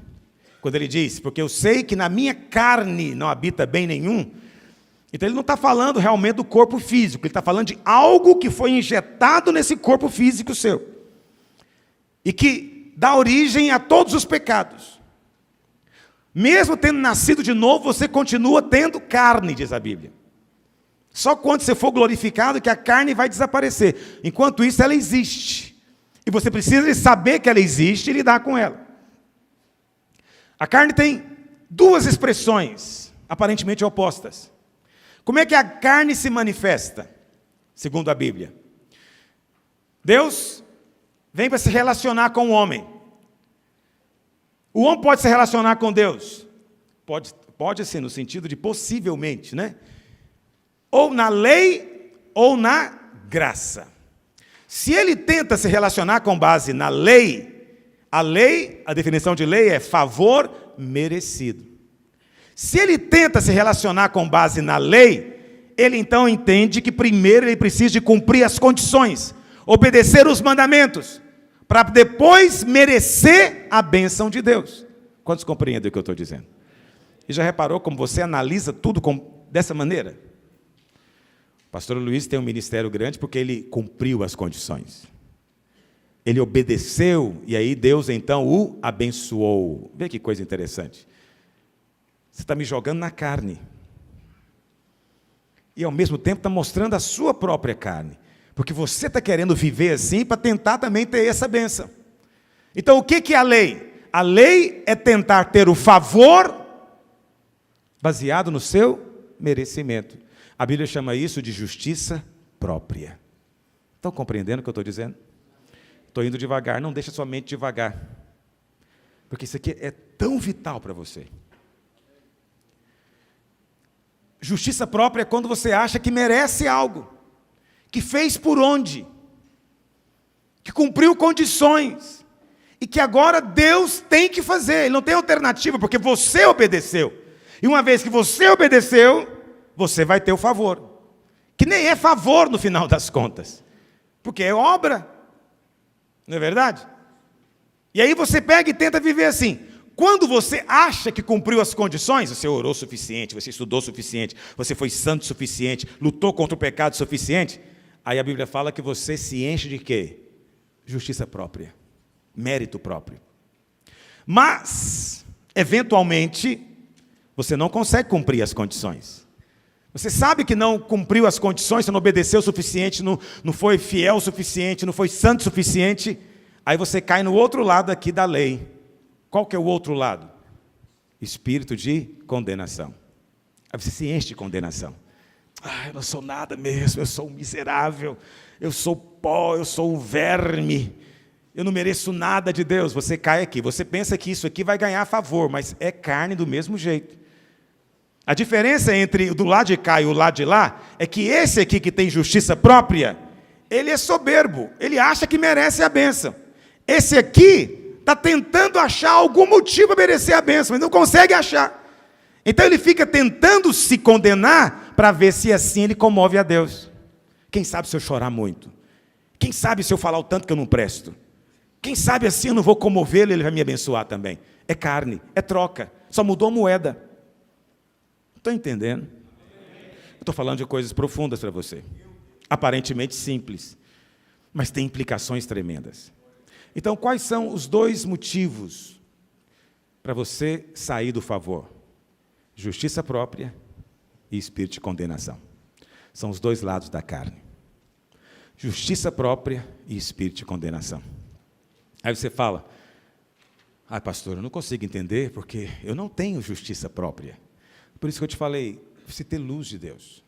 quando ele diz, porque eu sei que na minha carne não habita bem nenhum, então ele não está falando realmente do corpo físico, ele está falando de algo que foi injetado nesse corpo físico seu, e que dá origem a todos os pecados. Mesmo tendo nascido de novo, você continua tendo carne, diz a Bíblia. Só quando você for glorificado que a carne vai desaparecer. Enquanto isso, ela existe. E você precisa saber que ela existe e lidar com ela. A carne tem duas expressões, aparentemente opostas. Como é que a carne se manifesta, segundo a Bíblia? Deus vem para se relacionar com o homem. O homem pode se relacionar com Deus? Pode ser no sentido de possivelmente, né? Ou na lei, ou na graça. Se ele tenta se relacionar com base na lei, a definição de lei é favor merecido. Se ele tenta se relacionar com base na lei, ele então entende que primeiro ele precisa de cumprir as condições, obedecer os mandamentos, para depois merecer a bênção de Deus. Quantos compreendem o que eu estou dizendo? E já reparou como você analisa tudo dessa maneira? O pastor Luiz tem um ministério grande porque ele cumpriu as condições. Ele obedeceu e aí Deus então o abençoou. Vê que coisa interessante. Você está me jogando na carne. E ao mesmo tempo está mostrando a sua própria carne. Porque você está querendo viver assim para tentar também ter essa bênção. Então o que é a lei? A lei é tentar ter o favor baseado no seu merecimento. A Bíblia chama isso de justiça própria. Estão compreendendo o que eu estou dizendo? Estou indo devagar, não deixa sua mente devagar. Porque isso aqui é tão vital para você. Justiça própria é quando você acha que merece algo, que fez por onde, que cumpriu condições, e que agora Deus tem que fazer, Ele não tem alternativa, porque você obedeceu. E uma vez que você obedeceu, você vai ter o favor, que nem é favor no final das contas, porque é obra, não é verdade? E aí você pega e tenta viver assim. Quando você acha que cumpriu as condições, você orou o suficiente, você estudou o suficiente, você foi santo o suficiente, lutou contra o pecado o suficiente, aí a Bíblia fala que você se enche de quê? Justiça própria, mérito próprio. Mas, eventualmente, você não consegue cumprir as condições. Você sabe que não cumpriu as condições, você não obedeceu o suficiente, não foi fiel o suficiente, não foi santo o suficiente, aí você cai no outro lado aqui da lei. Qual que é o outro lado? Espírito de condenação. Aí você se enche de condenação. Eu não sou nada mesmo, eu sou um miserável, eu sou pó, eu sou um verme, eu não mereço nada de Deus. Você cai aqui, você pensa que isso aqui vai ganhar favor, mas é carne do mesmo jeito. A diferença entre o do lado de cá e o lado de lá é que esse aqui que tem justiça própria, ele é soberbo, ele acha que merece a bênção. Esse aqui está tentando achar algum motivo para merecer a bênção, mas não consegue achar. Então ele fica tentando se condenar para ver se assim ele comove a Deus. Quem sabe se eu chorar muito? Quem sabe se eu falar o tanto que eu não presto? Quem sabe assim eu não vou comovê-lo e ele vai me abençoar também? É carne, é troca, só mudou a moeda. Estão entendendo? Estou falando de coisas profundas para você. Aparentemente simples, mas tem implicações tremendas. Então, quais são os dois motivos para você sair do favor? Justiça própria e espírito de condenação. São os dois lados da carne. Justiça própria e espírito de condenação. Aí você fala, pastor, eu não consigo entender porque eu não tenho justiça própria. Por isso que eu te falei, você ter luz de Deus.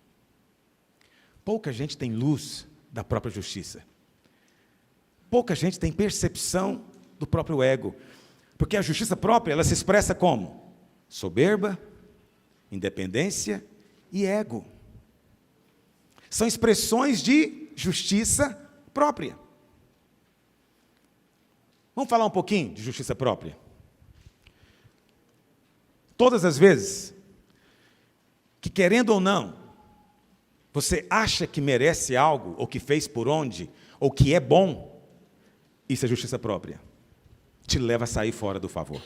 Pouca gente tem luz da própria justiça. Pouca gente tem percepção do próprio ego. Porque a justiça própria, ela se expressa como? Soberba, independência e ego. São expressões de justiça própria. Vamos falar um pouquinho de justiça própria? Todas as vezes que, querendo ou não, você acha que merece algo, ou que fez por onde, ou que é bom, isso é justiça própria. Te leva a sair fora do favor.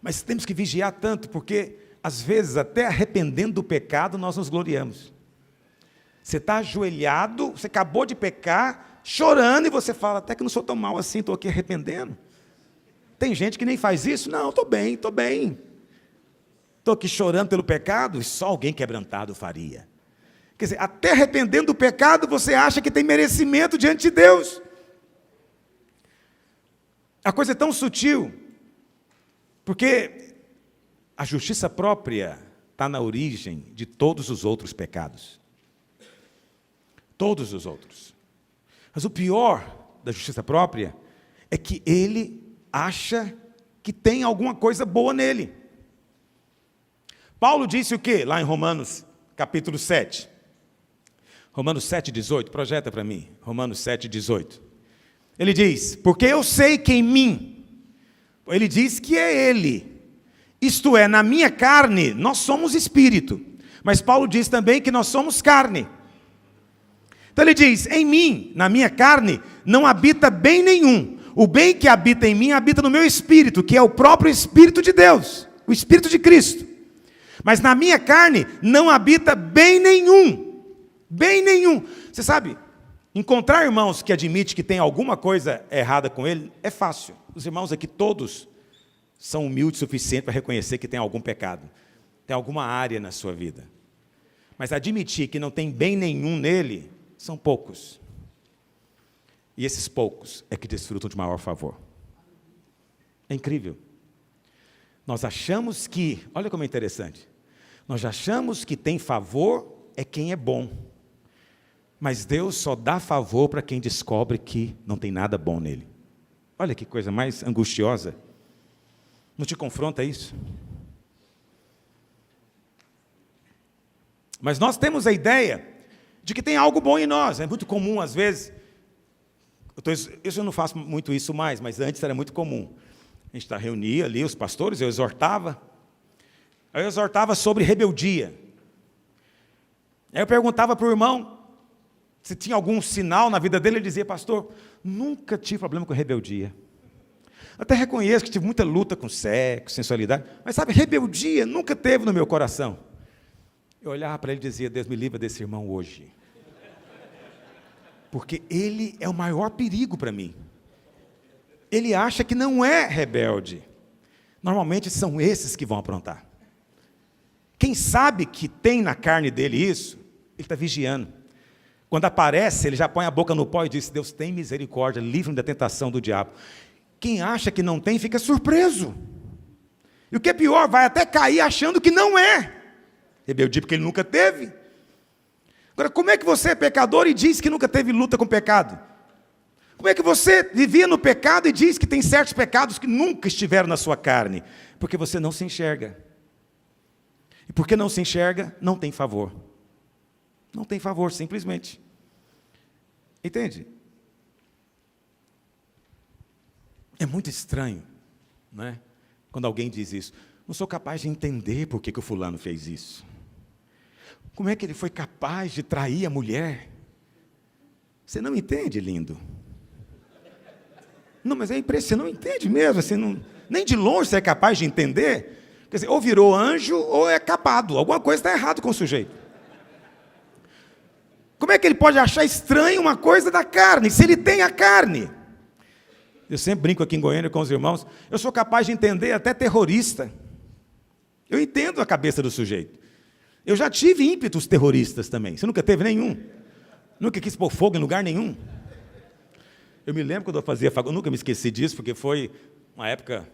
Mas temos que vigiar tanto, porque, às vezes, até arrependendo do pecado, nós nos gloriamos. Você está ajoelhado, você acabou de pecar, chorando, e você fala, até que não sou tão mal assim, estou aqui arrependendo. Tem gente que nem faz isso. Não, estou bem, estou bem. Estou aqui chorando pelo pecado, e só alguém quebrantado faria. Quer dizer, até arrependendo do pecado, você acha que tem merecimento diante de Deus. A coisa é tão sutil, porque a justiça própria está na origem de todos os outros pecados. Todos os outros. Mas o pior da justiça própria é que ele acha que tem alguma coisa boa nele. Paulo disse o quê? Lá em Romanos, capítulo 7. Romanos 7, 18. Projeta para mim. Romanos 7, 18. Ele diz, porque eu sei que em mim, ele diz que é ele. Isto é, na minha carne, nós somos espírito. Mas Paulo diz também que nós somos carne. Então ele diz, em mim, na minha carne, não habita bem nenhum. O bem que habita em mim, habita no meu espírito, que é o próprio Espírito de Deus, o Espírito de Cristo. Mas na minha carne, não habita bem nenhum. Bem nenhum. Você sabe, encontrar irmãos que admitem que tem alguma coisa errada com ele, é fácil. Os irmãos aqui todos são humildes o suficiente para reconhecer que tem algum pecado. Tem alguma área na sua vida. Mas admitir que não tem bem nenhum nele, são poucos. E esses poucos é que desfrutam de maior favor. É incrível. Nós achamos que, olha como é interessante, nós achamos que tem favor é quem é bom. Mas Deus só dá favor para quem descobre que não tem nada bom nele. Olha que coisa mais angustiosa. Não te confronta isso? Mas nós temos a ideia de que tem algo bom em nós. É muito comum, às vezes, eu não faço muito isso mais, mas antes era muito comum. A gente reunia ali os pastores, eu exortava. Aí eu exortava sobre rebeldia. Aí eu perguntava para o irmão se tinha algum sinal na vida dele. Ele dizia, pastor, nunca tive problema com rebeldia. Até reconheço que tive muita luta com sexo, sensualidade, mas sabe, rebeldia nunca teve no meu coração. Eu olhava para ele e dizia, Deus me livra desse irmão hoje. Porque ele é o maior perigo para mim. Ele acha que não é rebelde. Normalmente são esses que vão aprontar. Quem sabe que tem na carne dele isso, ele está vigiando. Quando aparece, ele já põe a boca no pó e diz, Deus tem misericórdia, livre-me da tentação do diabo. Quem acha que não tem, fica surpreso. E o que é pior, vai até cair achando que não é rebeldia, porque ele nunca teve. Agora, como é que você é pecador e diz que nunca teve luta com o pecado? Como é que você vivia no pecado e diz que tem certos pecados que nunca estiveram na sua carne? Porque você não se enxerga. E porque não se enxerga, não tem favor. Não tem favor, simplesmente. Entende? É muito estranho, não é? Quando alguém diz isso. Não sou capaz de entender por que o fulano fez isso. Como é que ele foi capaz de trair a mulher? Você não entende, lindo? Não, mas é impressionante, não entende mesmo. Assim, não, nem de longe você é capaz de entender. Quer dizer, ou virou anjo ou é capado. Alguma coisa está errada com o sujeito. Como é que ele pode achar estranho uma coisa da carne, se ele tem a carne? Eu sempre brinco aqui em Goiânia com os irmãos, eu sou capaz de entender até terrorista. Eu entendo a cabeça do sujeito. Eu já tive ímpetos terroristas também. Você nunca teve nenhum? Nunca quis pôr fogo em lugar nenhum? Eu me lembro quando eu fazia faculdade, eu nunca me esqueci disso, porque foi uma época...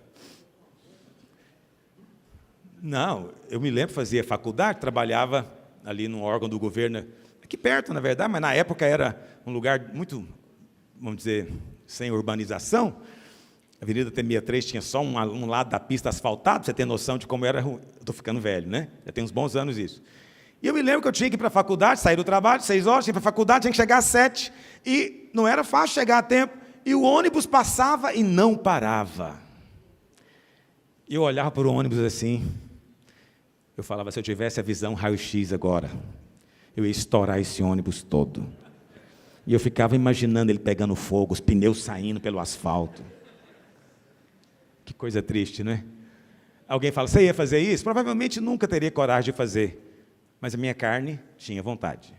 Não, eu me lembro, fazia faculdade, trabalhava ali num órgão do governo, aqui perto, na verdade, mas na época era um lugar muito, vamos dizer, sem urbanização. A Avenida T63 tinha só um lado da pista asfaltado, para você ter noção de como era. Eu estou ficando velho, né? Já tem uns bons anos isso. E eu me lembro que eu tinha que ir para a faculdade, sair do trabalho, 6 horas, tinha que ir para a faculdade, tinha que chegar às 7. E não era fácil chegar a tempo. E o ônibus passava e não parava. E eu olhava para o ônibus assim. Eu falava, se eu tivesse a visão raio-x agora, eu ia estourar esse ônibus todo. E eu ficava imaginando ele pegando fogo, os pneus saindo pelo asfalto. Que coisa triste, não é? Alguém fala, você ia fazer isso? Provavelmente nunca teria coragem de fazer. Mas a minha carne tinha vontade.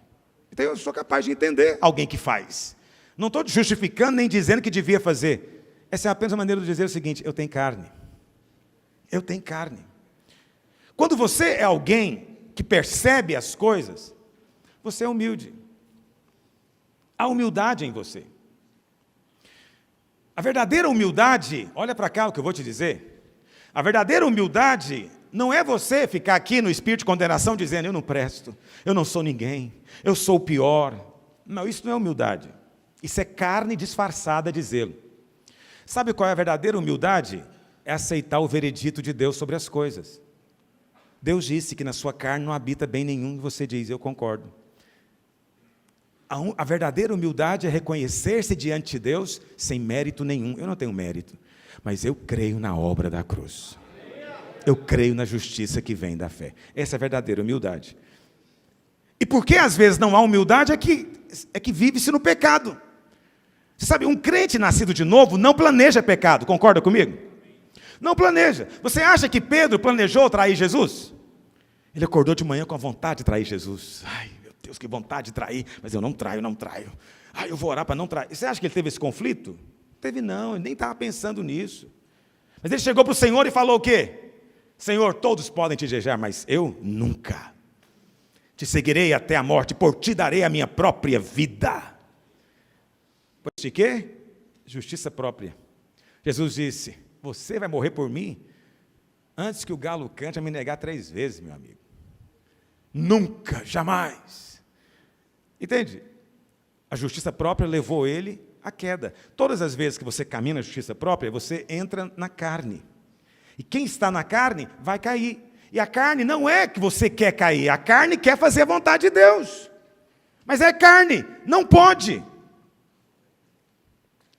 Então eu sou capaz de entender alguém que faz. Não estou justificando nem dizendo que devia fazer. Essa é apenas a maneira de dizer o seguinte, eu tenho carne. Eu tenho carne. Quando você é alguém que percebe as coisas, você é humilde. Há humildade em você. A verdadeira humildade, olha para cá o que eu vou te dizer. A verdadeira humildade não é você ficar aqui no espírito de condenação dizendo, eu não presto, eu não sou ninguém, eu sou o pior. Não, isso não é humildade. Isso é carne disfarçada de zelo. Sabe qual é a verdadeira humildade? É aceitar o veredito de Deus sobre as coisas. Deus disse que na sua carne não habita bem nenhum, e você diz, eu concordo. A verdadeira humildade é reconhecer-se diante de Deus sem mérito nenhum. Eu não tenho mérito, mas eu creio na obra da cruz. Eu creio na justiça que vem da fé. Essa é a verdadeira humildade. E por que às vezes não há humildade é que vive-se no pecado. Você sabe, um crente nascido de novo não planeja pecado, concorda comigo? Não planeja. Você acha que Pedro planejou trair Jesus? Ele acordou de manhã com a vontade de trair Jesus. Ai, meu Deus, que vontade de trair, mas eu não traio. Ai, eu vou orar para não trair. Você acha que ele teve esse conflito? Teve não, ele nem estava pensando nisso. Mas ele chegou para o Senhor e falou o quê? Senhor, todos podem te desejar, mas eu nunca. Te seguirei até a morte, por ti darei a minha própria vida. Pois de quê? Justiça própria. Jesus disse, você vai morrer por mim? Antes que o galo cante, a me negar 3 vezes, meu amigo. Nunca, jamais. Entende? A justiça própria levou ele à queda. Todas as vezes que você caminha na justiça própria, você entra na carne. E quem está na carne vai cair. E a carne não é que você quer cair, a carne quer fazer a vontade de Deus. Mas é carne, não pode.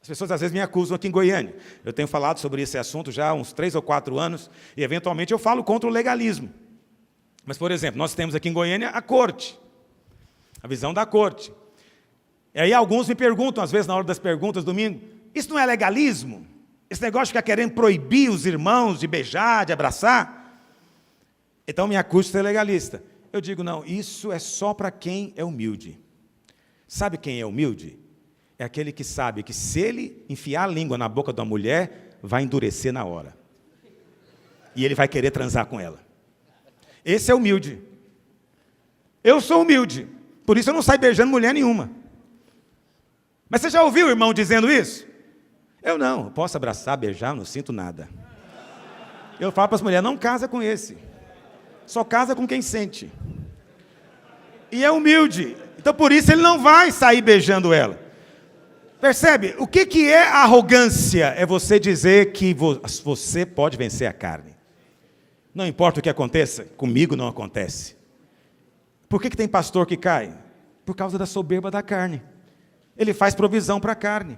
As pessoas às vezes me acusam aqui em Goiânia. Eu tenho falado sobre esse assunto já há uns 3 ou 4 anos, e eventualmente eu falo contra o legalismo. Mas, por exemplo, nós temos aqui em Goiânia a corte, a visão da corte. E aí alguns me perguntam, às vezes na hora das perguntas, domingo, isso não é legalismo? Esse negócio de ficar querendo proibir os irmãos de beijar, de abraçar? Então me acusam de ser legalista. Eu digo, não, isso é só para quem é humilde. Sabe quem é humilde? É aquele que sabe que se ele enfiar a língua na boca de uma mulher, vai endurecer na hora. E ele vai querer transar com ela. Esse é humilde. Eu sou humilde, por isso eu não saio beijando mulher nenhuma. Mas você já ouviu o irmão dizendo isso? Eu não, eu posso abraçar, beijar, não sinto nada. Eu falo para as mulheres, não casa com esse. Só casa com quem sente. E é humilde. Então por isso ele não vai sair beijando ela. Percebe? O que é arrogância? É você dizer que você pode vencer a carne. Não importa o que aconteça, comigo não acontece. Por que tem pastor que cai? Por causa da soberba da carne. Ele faz provisão para a carne.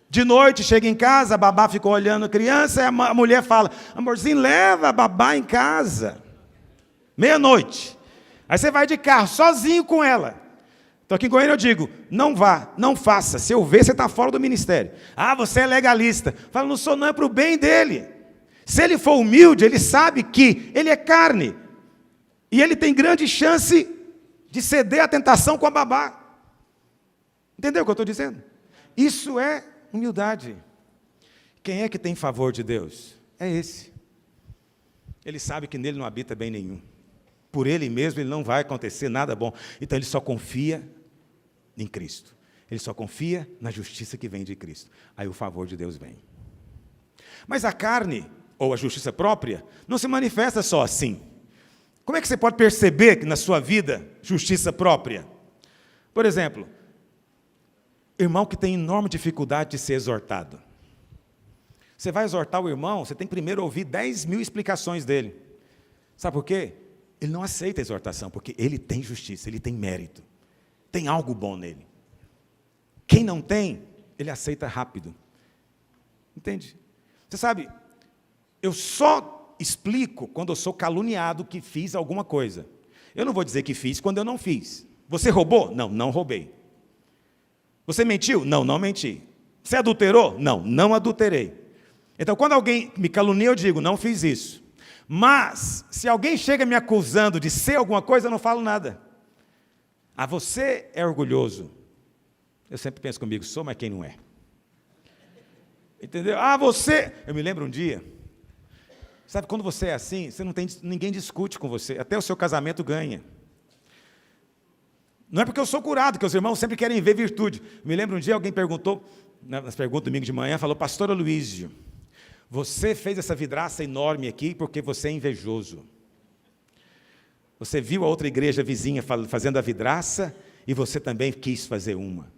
De noite, chega em casa, a babá ficou olhando a criança, e a mulher fala, amorzinho, leva a babá em casa. 12:00. Aí você vai de carro, sozinho com ela. Então aqui em Goiânia eu digo, não vá, não faça. Se eu ver, você está fora do ministério. Ah, você é legalista. Fala, não sou não, é para o bem dele. Se ele for humilde, ele sabe que ele é carne. E ele tem grande chance de ceder à tentação com a babá. Entendeu o que eu estou dizendo? Isso é humildade. Quem é que tem favor de Deus? É esse. Ele sabe que nele não habita bem nenhum. Por ele mesmo, ele não vai acontecer nada bom. Então, ele só confia em Cristo. Ele só confia na justiça que vem de Cristo. Aí o favor de Deus vem. Mas a carne, ou a justiça própria, não se manifesta só assim. Como é que você pode perceber que na sua vida, justiça própria? Por exemplo, irmão que tem enorme dificuldade de ser exortado. Você vai exortar o irmão, você tem que primeiro ouvir 10.000 explicações dele. Sabe por quê? Ele não aceita a exortação, porque ele tem justiça, ele tem mérito. Tem algo bom nele. Quem não tem, ele aceita rápido. Entende? Você sabe, eu só explico quando eu sou caluniado que fiz alguma coisa. Eu não vou dizer que fiz quando eu não fiz. Você roubou? Não, não roubei. Você mentiu? Não, não menti. Você adulterou? Não, não adulterei. Então, quando alguém me calunia, eu digo, não fiz isso. Mas, se alguém chega me acusando de ser alguma coisa, eu não falo nada. Ah, você é orgulhoso. Eu sempre penso comigo, sou, mas quem não é? Entendeu? Ah, você... Eu me lembro um dia, sabe, quando você é assim, você não tem, ninguém discute com você, até o seu casamento ganha. Não é porque eu sou curado, que os irmãos sempre querem ver virtude. Me lembro um dia, alguém perguntou, nas perguntas domingo de manhã, falou, pastor Aloísio, você fez essa vidraça enorme aqui porque você é invejoso. Você viu a outra igreja vizinha fazendo a vidraça e você também quis fazer uma.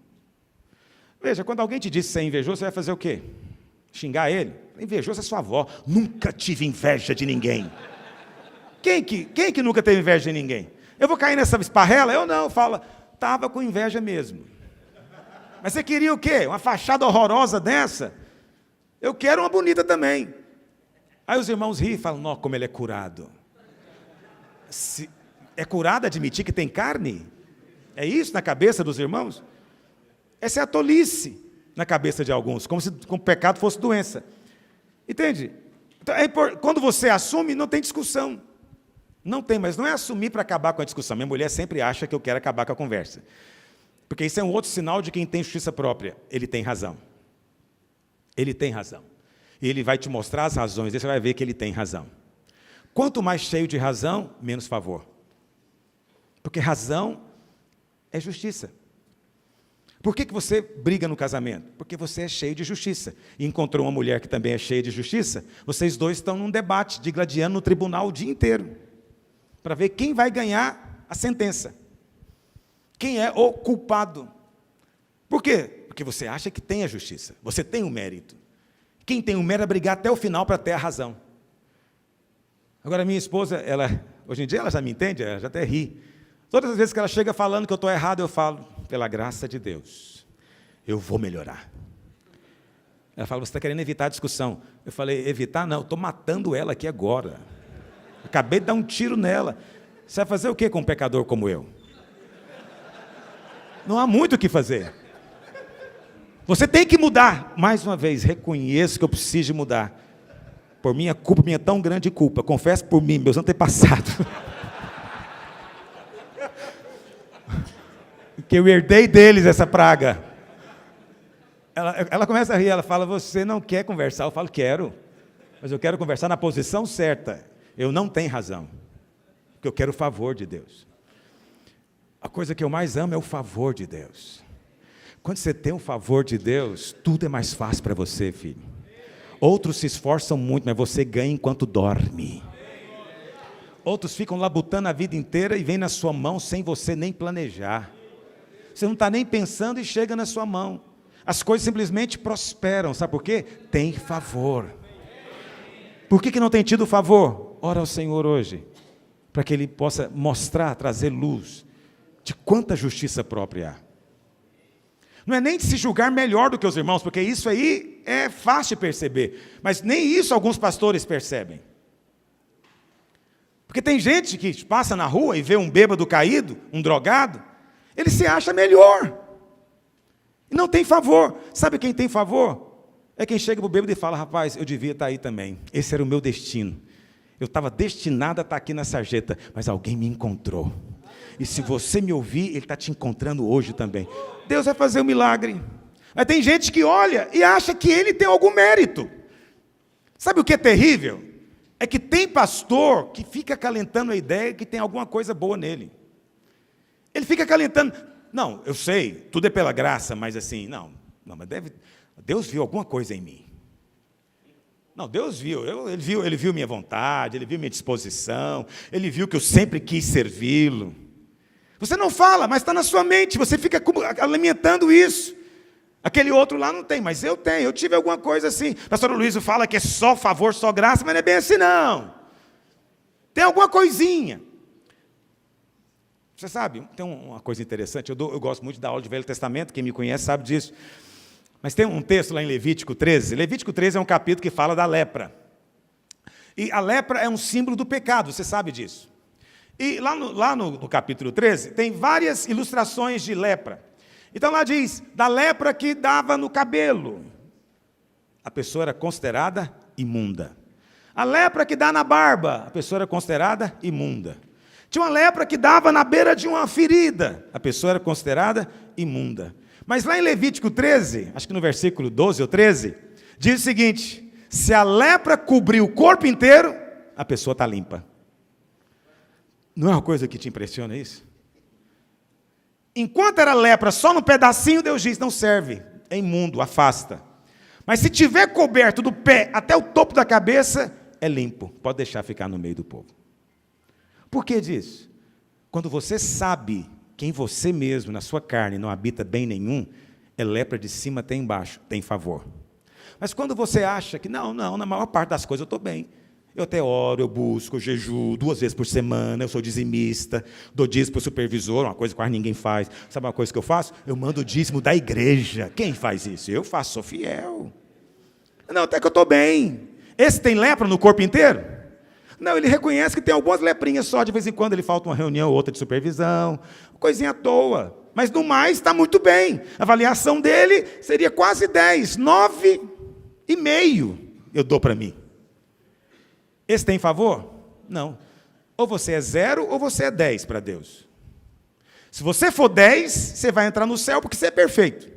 Veja, quando alguém te diz que você é invejoso, você vai fazer o quê? Xingar ele? Invejoso é sua avó. Nunca tive inveja de ninguém. Quem que nunca teve inveja de ninguém? Eu vou cair nessa esparrela? Eu não, fala, estava com inveja mesmo. Mas você queria o quê? Uma fachada horrorosa dessa? Eu quero uma bonita também. Aí os irmãos riem e falam, não, como ele é curado. É curado admitir que tem carne? É isso na cabeça dos irmãos? Essa é a tolice na cabeça de alguns, como se o pecado fosse doença. Entende? Então, quando você assume, não tem discussão. Não tem, mas não é assumir para acabar com a discussão. Minha mulher sempre acha que eu quero acabar com a conversa. Porque isso é um outro sinal de quem tem justiça própria. Ele tem razão. Ele tem razão. E ele vai te mostrar as razões, e você vai ver que ele tem razão. Quanto mais cheio de razão, menos favor. Porque razão é justiça. Por que você briga no casamento? Porque você é cheio de justiça. E encontrou uma mulher que também é cheia de justiça, vocês dois estão num debate, digladiando no tribunal o dia inteiro, para ver quem vai ganhar a sentença. Quem é o culpado. Por quê? Porque você acha que tem a justiça, você tem o mérito. Quem tem o mérito é brigar até o final para ter a razão. Agora, minha esposa, hoje em dia ela já me entende, ela já até ri. Todas as vezes que ela chega falando que eu estou errado, eu falo, pela graça de Deus, eu vou melhorar. Ela fala, você está querendo evitar a discussão. Eu falei, evitar não, eu estou matando ela aqui agora. Acabei de dar um tiro nela. Você vai fazer o quê com um pecador como eu? Não há muito o que fazer. Você tem que mudar. Mais uma vez, reconheço que eu preciso de mudar. Por minha culpa, minha tão grande culpa. Confesso por mim, meus antepassados. Que eu herdei deles essa praga. Ela começa a rir, ela fala, você não quer conversar? Eu falo, quero. Mas eu quero conversar na posição certa. Eu não tenho razão. Porque eu quero o favor de Deus. A coisa que eu mais amo é o favor de Deus. Quando você tem o favor de Deus, tudo é mais fácil para você, filho. Outros se esforçam muito, mas você ganha enquanto dorme. Outros ficam labutando a vida inteira e vem na sua mão sem você nem planejar. Você não está nem pensando e chega na sua mão. As coisas simplesmente prosperam. Sabe por quê? Tem favor. Por que não tem tido favor? Ora ao Senhor hoje, para que Ele possa mostrar, trazer luz de quanta justiça própria há. Não é nem de se julgar melhor do que os irmãos, porque isso aí é fácil de perceber. Mas nem isso alguns pastores percebem. Porque tem gente que passa na rua e vê um bêbado caído, um drogado, ele se acha melhor. E não tem favor. Sabe quem tem favor? É quem chega para o bêbado e fala, rapaz, eu devia estar aí também. Esse era o meu destino. Eu estava destinado a estar aqui na sarjeta, mas alguém me encontrou. E se você me ouvir, Ele está te encontrando hoje também. Deus vai fazer um milagre. Mas tem gente que olha e acha que ele tem algum mérito. Sabe o que é terrível? É que tem pastor que fica acalentando a ideia que tem alguma coisa boa nele. Ele fica acalentando. Não, eu sei, tudo é pela graça, mas assim, não, mas Deus viu alguma coisa em mim. Não, Deus viu, ele viu minha vontade, Ele viu minha disposição, Ele viu que eu sempre quis servi-lo. Você não fala, mas está na sua mente, você fica alimentando isso. Aquele outro lá não tem, mas eu tenho, eu tive alguma coisa assim. O pastor Luiz fala que é só favor, só graça, mas não é bem assim não. Tem alguma coisinha. Você sabe, tem uma coisa interessante, eu gosto muito da aula de Velho Testamento, quem me conhece sabe disso. Mas tem um texto lá em Levítico 13. Levítico 13 é um capítulo que fala da lepra. E a lepra é um símbolo do pecado, você sabe disso. E lá no capítulo 13, tem várias ilustrações de lepra. Então lá diz, da lepra que dava no cabelo. A pessoa era considerada imunda. A lepra que dá na barba, a pessoa era considerada imunda. Tinha uma lepra que dava na beira de uma ferida, a pessoa era considerada imunda. Mas lá em Levítico 13, acho que no versículo 12 ou 13, diz o seguinte, se a lepra cobrir o corpo inteiro, a pessoa está limpa. Não é uma coisa que te impressiona isso? Enquanto era lepra só no pedacinho, Deus diz, não serve, é imundo, afasta. Mas se tiver coberto do pé até o topo da cabeça, é limpo, pode deixar ficar no meio do povo. Por que disso? Quando você sabe que em você mesmo, na sua carne, não habita bem nenhum, é lepra de cima até embaixo, tem favor. Mas quando você acha que não, na maior parte das coisas eu estou bem, eu até oro, eu busco, eu jejuo 2 vezes por semana, eu sou dizimista, dou dízimo para o supervisor, uma coisa que quase ninguém faz. Sabe uma coisa que eu faço? Eu mando o dízimo da igreja. Quem faz isso? Eu faço, sou fiel. Não, até que eu estou bem. Esse tem lepra no corpo inteiro? Não, ele reconhece que tem algumas leprinhas só, de vez em quando ele falta uma reunião ou outra de supervisão, coisinha à toa. Mas no mais está muito bem. A avaliação dele seria quase 10, 9,5 eu dou para mim. Esse tem favor? Não. Ou você é 0 ou você é 10 para Deus. Se você for 10, você vai entrar no céu porque você é perfeito.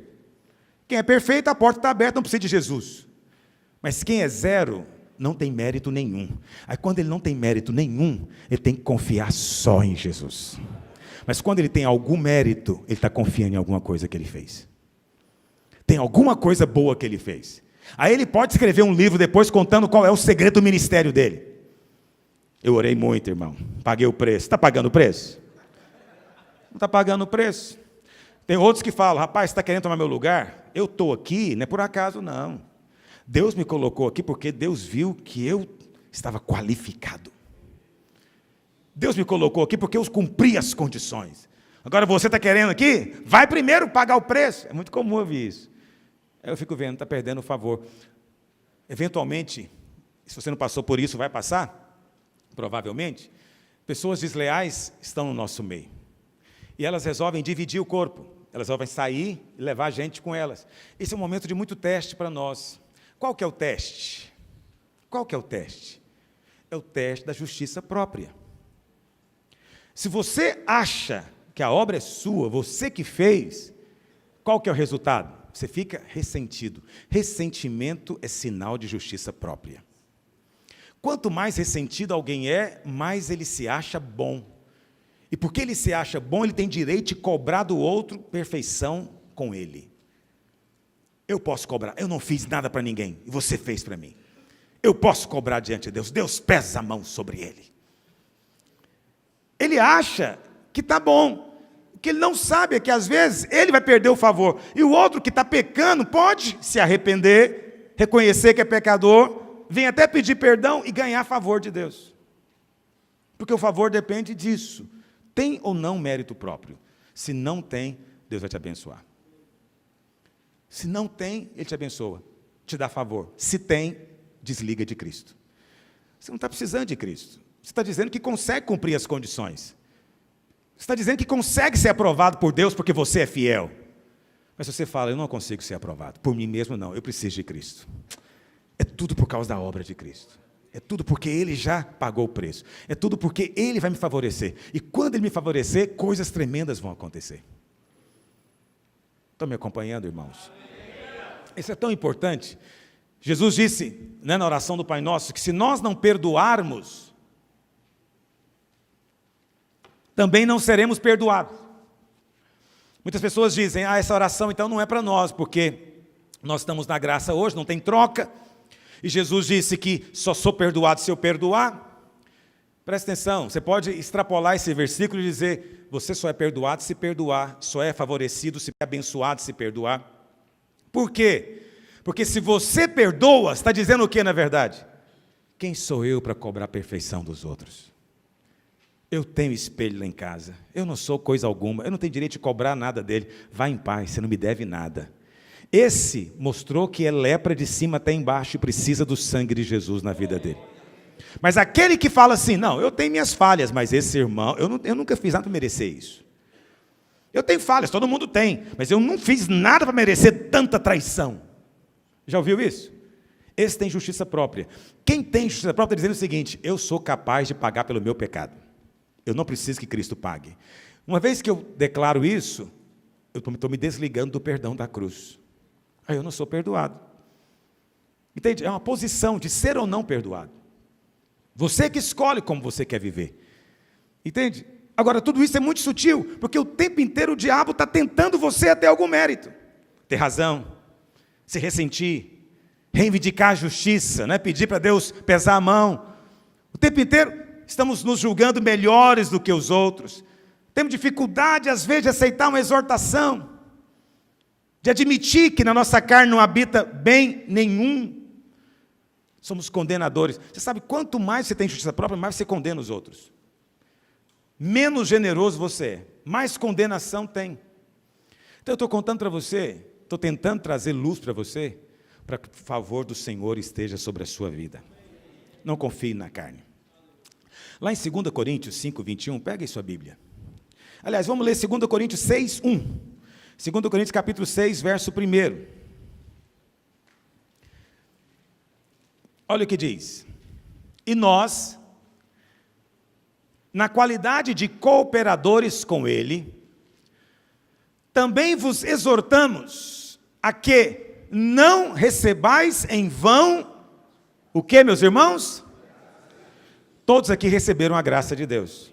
Quem é perfeito, a porta está aberta, não precisa de Jesus. Mas quem é 0, não tem mérito nenhum. Aí quando ele não tem mérito nenhum, ele tem que confiar só em Jesus. Mas quando ele tem algum mérito, ele está confiando em alguma coisa que ele fez. Tem alguma coisa boa que ele fez. Aí ele pode escrever um livro depois contando qual é o segredo do ministério dele. Eu orei muito, irmão. Paguei o preço. Está pagando o preço? Não está pagando o preço. Tem outros que falam, rapaz, você está querendo tomar meu lugar? Eu estou aqui, não é por acaso, não. Deus me colocou aqui porque Deus viu que eu estava qualificado. Deus me colocou aqui porque eu cumpri as condições. Agora você está querendo aqui? Vai primeiro pagar o preço. É muito comum ouvir isso. Aí eu fico vendo, está perdendo o favor. Eventualmente, se você não passou por isso, vai passar? Provavelmente. Pessoas desleais estão no nosso meio. E elas resolvem dividir o corpo. Elas resolvem sair e levar a gente com elas. Esse é um momento de muito teste para nós. Qual que é o teste? Qual que é o teste? É o teste da justiça própria. Se você acha que a obra é sua, você que fez, qual que é o resultado? Você fica ressentido. Ressentimento é sinal de justiça própria. Quanto mais ressentido alguém é, mais ele se acha bom. E porque ele se acha bom, ele tem direito de cobrar do outro perfeição com ele. Eu posso cobrar, eu não fiz nada para ninguém, e você fez para mim. Eu posso cobrar diante de Deus, Deus pesa a mão sobre ele. Ele acha que está bom. O que ele não sabe é que às vezes ele vai perder o favor. E o outro que está pecando pode se arrepender, reconhecer que é pecador, vem até pedir perdão e ganhar favor de Deus. Porque o favor depende disso. Tem ou não mérito próprio? Se não tem, Deus vai te abençoar. Se não tem, Ele te abençoa, te dá favor. Se tem, desliga de Cristo. Você não está precisando de Cristo. Você está dizendo que consegue cumprir as condições. Você está dizendo que consegue ser aprovado por Deus porque você é fiel. Mas você fala, eu não consigo ser aprovado. Por mim mesmo não, eu preciso de Cristo. É tudo por causa da obra de Cristo. É tudo porque Ele já pagou o preço. É tudo porque Ele vai me favorecer. E quando Ele me favorecer, coisas tremendas vão acontecer. Estão me acompanhando, irmãos? Isso é tão importante. Jesus disse, né, na oração do Pai Nosso, que se nós não perdoarmos, também não seremos perdoados. Muitas pessoas dizem, essa oração então não é para nós, porque nós estamos na graça hoje, não tem troca. E Jesus disse que só sou perdoado se eu perdoar. Presta atenção, você pode extrapolar esse versículo e dizer, você só é perdoado se perdoar, só é favorecido se é abençoado se perdoar. Por quê? Porque se você perdoa, está dizendo o que na verdade? Quem sou eu para cobrar a perfeição dos outros? Eu tenho espelho lá em casa, eu não sou coisa alguma, eu não tenho direito de cobrar nada dele. Vá em paz, você não me deve nada. Esse mostrou que é lepra de cima até embaixo e precisa do sangue de Jesus na vida dele. Mas aquele que fala assim, não, eu tenho minhas falhas, mas esse irmão, eu nunca fiz nada para merecer isso. Eu tenho falhas, todo mundo tem, mas eu não fiz nada para merecer tanta traição. Já ouviu isso? Esse tem justiça própria. Quem tem justiça própria está dizendo o seguinte, eu sou capaz de pagar pelo meu pecado. Eu não preciso que Cristo pague. Uma vez que eu declaro isso, eu estou me desligando do perdão da cruz. Aí eu não sou perdoado. Entende? É uma posição de ser ou não perdoado. Você que escolhe como você quer viver. Entende? Agora, tudo isso é muito sutil, porque o tempo inteiro o diabo está tentando você a ter algum mérito. Ter razão, se ressentir, reivindicar a justiça, né? Pedir para Deus pesar a mão. O tempo inteiro estamos nos julgando melhores do que os outros. Temos dificuldade, às vezes, de aceitar uma exortação, de admitir que na nossa carne não habita bem nenhum. Somos condenadores. Você sabe, quanto mais você tem justiça própria, mais você condena os outros. Menos generoso você é, mais condenação tem. Então eu estou contando para você, estou tentando trazer luz para você, para que o favor do Senhor esteja sobre a sua vida. Não confie na carne. Lá em 2 Coríntios 5, 21, pega aí sua Bíblia. Aliás, vamos ler 2 Coríntios 6, 1. 2 Coríntios capítulo 6, verso 1. Olha o que diz. E nós, na qualidade de cooperadores com Ele, também vos exortamos a que não recebais em vão, o que, meus irmãos? Todos aqui receberam a graça de Deus.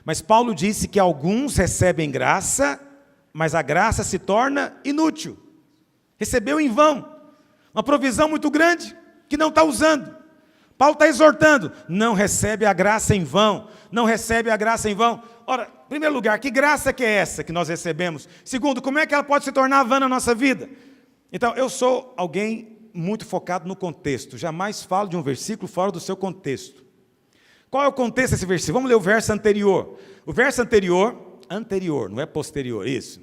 Mas Paulo disse que alguns recebem graça, mas a graça se torna inútil. Recebeu em vão. Uma provisão muito grande que não está usando. Paulo está exortando. Não recebe a graça em vão. Não recebe a graça em vão. Ora, em primeiro lugar, que graça que é essa que nós recebemos? Segundo, como é que ela pode se tornar vã na nossa vida? Então, eu sou alguém muito focado no contexto. Jamais falo de um versículo fora do seu contexto. Qual é o contexto desse versículo? Vamos ler o verso anterior. O verso anterior, não é posterior, isso.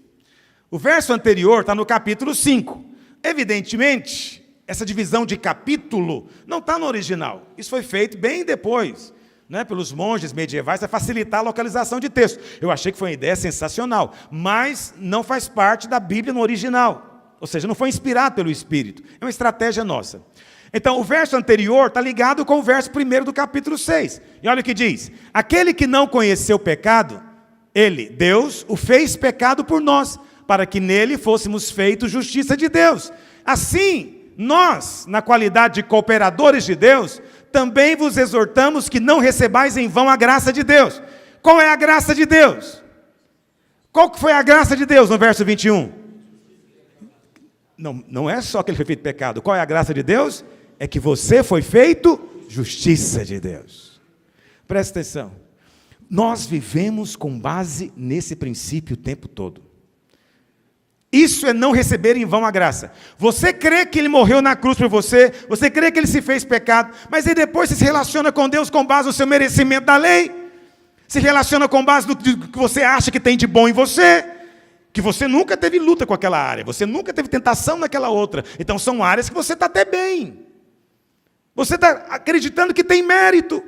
O verso anterior está no capítulo 5. Evidentemente, essa divisão de capítulo não está no original. Isso foi feito bem depois, né, pelos monges medievais, para facilitar a localização de texto. Eu achei que foi uma ideia sensacional, mas não faz parte da Bíblia no original. Ou seja, não foi inspirado pelo Espírito. É uma estratégia nossa. Então, o verso anterior está ligado com o verso 1 do capítulo 6. E olha o que diz. Aquele que não conheceu o pecado, ele, Deus, o fez pecado por nós, para que nele fôssemos feitos justiça de Deus. Assim, nós, na qualidade de cooperadores de Deus, também vos exortamos que não recebais em vão a graça de Deus. Qual é a graça de Deus? Qual que foi a graça de Deus no verso 21? Não é só que ele foi feito pecado. Qual é a graça de Deus? É que você foi feito justiça de Deus. Presta atenção. Nós vivemos com base nesse princípio o tempo todo. Isso é não receber em vão a graça. Você crê que Ele morreu na cruz por você, você crê que Ele se fez pecado, mas aí depois você se relaciona com Deus com base no seu merecimento da lei, se relaciona com base no que você acha que tem de bom em você, que você nunca teve luta com aquela área, você nunca teve tentação naquela outra, então são áreas que você está até bem. Você está acreditando que tem mérito.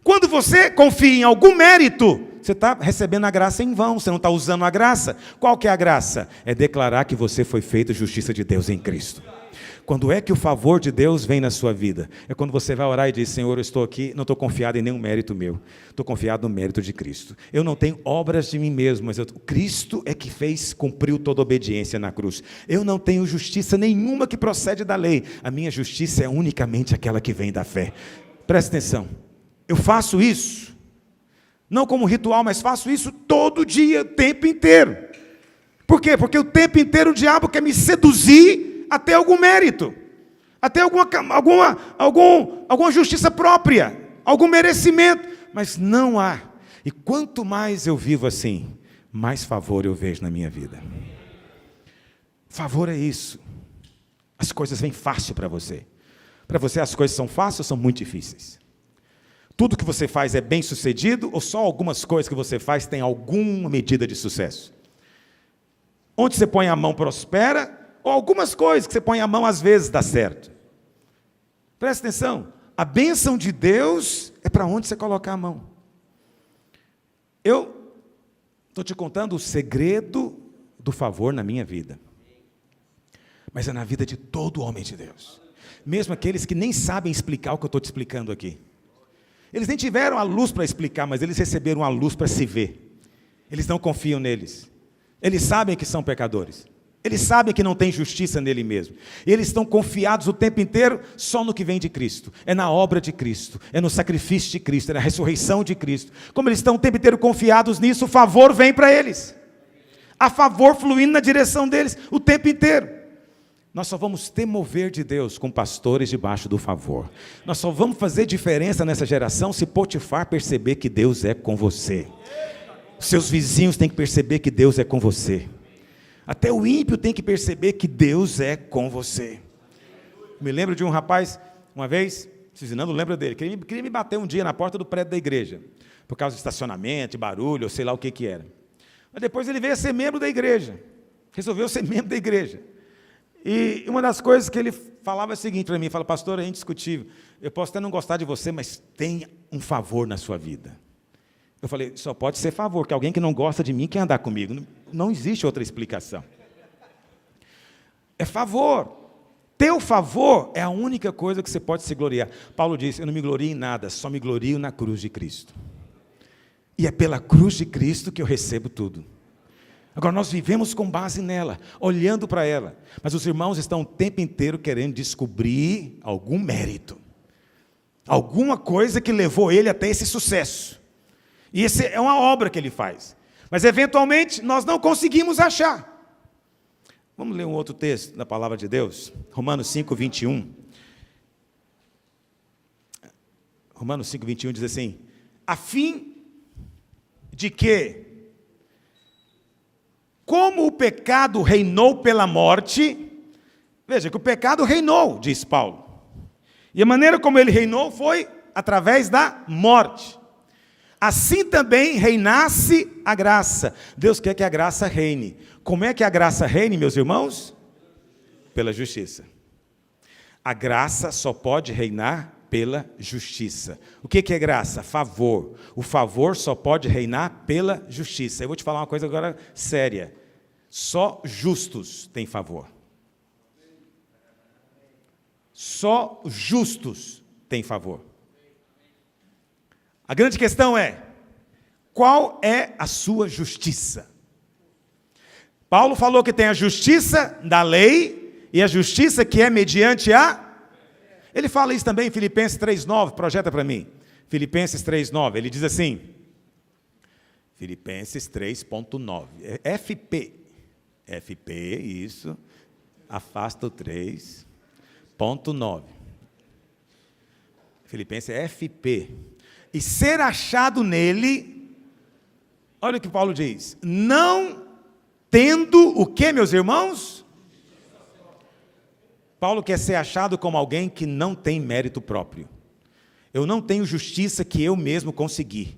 Quando você confia em algum mérito, você está recebendo a graça em vão, você não está usando a graça. Qual que é a graça? É declarar que você foi feito justiça de Deus em Cristo. Quando é que o favor de Deus vem na sua vida? É quando você vai orar e diz: Senhor, eu estou aqui, não estou confiado em nenhum mérito meu, estou confiado no mérito de Cristo. Eu não tenho obras de mim mesmo, mas Cristo é que cumpriu toda a obediência na cruz. Eu não tenho justiça nenhuma que procede da lei, a minha justiça é unicamente aquela que vem da fé. Presta atenção, eu faço isso, não como ritual, mas faço isso todo dia, o tempo inteiro. Por quê? Porque o tempo inteiro o diabo quer me seduzir até algum mérito, até alguma justiça própria, algum merecimento, mas não há. E quanto mais eu vivo assim, mais favor eu vejo na minha vida. Favor é isso. As coisas vêm fácil para você. Para você as coisas são fáceis ou são muito difíceis? Tudo que você faz é bem sucedido ou só algumas coisas que você faz têm alguma medida de sucesso? Onde você põe a mão prospera, ou algumas coisas que você põe a mão às vezes dá certo. Presta atenção, a bênção de Deus é para onde você colocar a mão. Eu estou te contando o segredo do favor na minha vida. Mas é na vida de todo homem de Deus. Mesmo aqueles que nem sabem explicar o que eu estou te explicando aqui. Eles nem tiveram a luz para explicar, mas eles receberam a luz para se ver. Eles não confiam neles. Eles sabem que são pecadores. Eles sabem que não tem justiça nele mesmo. E eles estão confiados o tempo inteiro só no que vem de Cristo. É na obra de Cristo, é no sacrifício de Cristo, é na ressurreição de Cristo. Como eles estão o tempo inteiro confiados nisso, o favor vem para eles. Há favor fluindo na direção deles o tempo inteiro. Nós só vamos ter mover de Deus com pastores debaixo do favor. Nós só vamos fazer diferença nessa geração se Potifar perceber que Deus é com você. Seus vizinhos têm que perceber que Deus é com você. Até o ímpio tem que perceber que Deus é com você. Me lembro de um rapaz, uma vez, Cizinando lembra dele, queria me bater um dia na porta do prédio da igreja, por causa de estacionamento, de barulho, ou sei lá o que era. Mas depois ele veio a ser membro da igreja, resolveu ser membro da igreja. E uma das coisas que ele falava é o seguinte para mim, fala: pastor, é indiscutível, eu posso até não gostar de você, mas tem um favor na sua vida. Eu falei: só pode ser favor, que alguém que não gosta de mim quer andar comigo. Não existe outra explicação. É favor. Teu favor é a única coisa que você pode se gloriar. Paulo disse: eu não me glorio em nada, só me glorio na cruz de Cristo. E é pela cruz de Cristo que eu recebo tudo. Agora nós vivemos com base nela, olhando para ela. Mas os irmãos estão o tempo inteiro querendo descobrir algum mérito. Alguma coisa que levou ele até esse sucesso. E essa é uma obra que ele faz. Mas, eventualmente, nós não conseguimos achar. Vamos ler um outro texto da palavra de Deus? Romanos 5, 21. Romanos 5, 21 diz assim: a fim de que, como o pecado reinou pela morte, veja que o pecado reinou, diz Paulo. E a maneira como ele reinou foi através da morte. Assim também reinasse a graça. Deus quer que a graça reine. Como é que a graça reine, meus irmãos? Pela justiça. A graça só pode reinar pela justiça. O que é graça? Favor. O favor só pode reinar pela justiça. Eu vou te falar uma coisa agora séria. Só justos têm favor. Só justos têm favor. A grande questão é: qual é a sua justiça? Paulo falou que tem a justiça da lei e a justiça que é mediante a... Ele fala isso também em Filipenses 3,9, projeta para mim. Filipenses 3,9, ele diz assim, Filipenses 3,9, FP, isso, afasta o 3,9. Filipenses é FP. E ser achado nele, olha o que Paulo diz, não tendo o que, meus irmãos? Paulo quer ser achado como alguém que não tem mérito próprio. Eu não tenho justiça que eu mesmo consegui.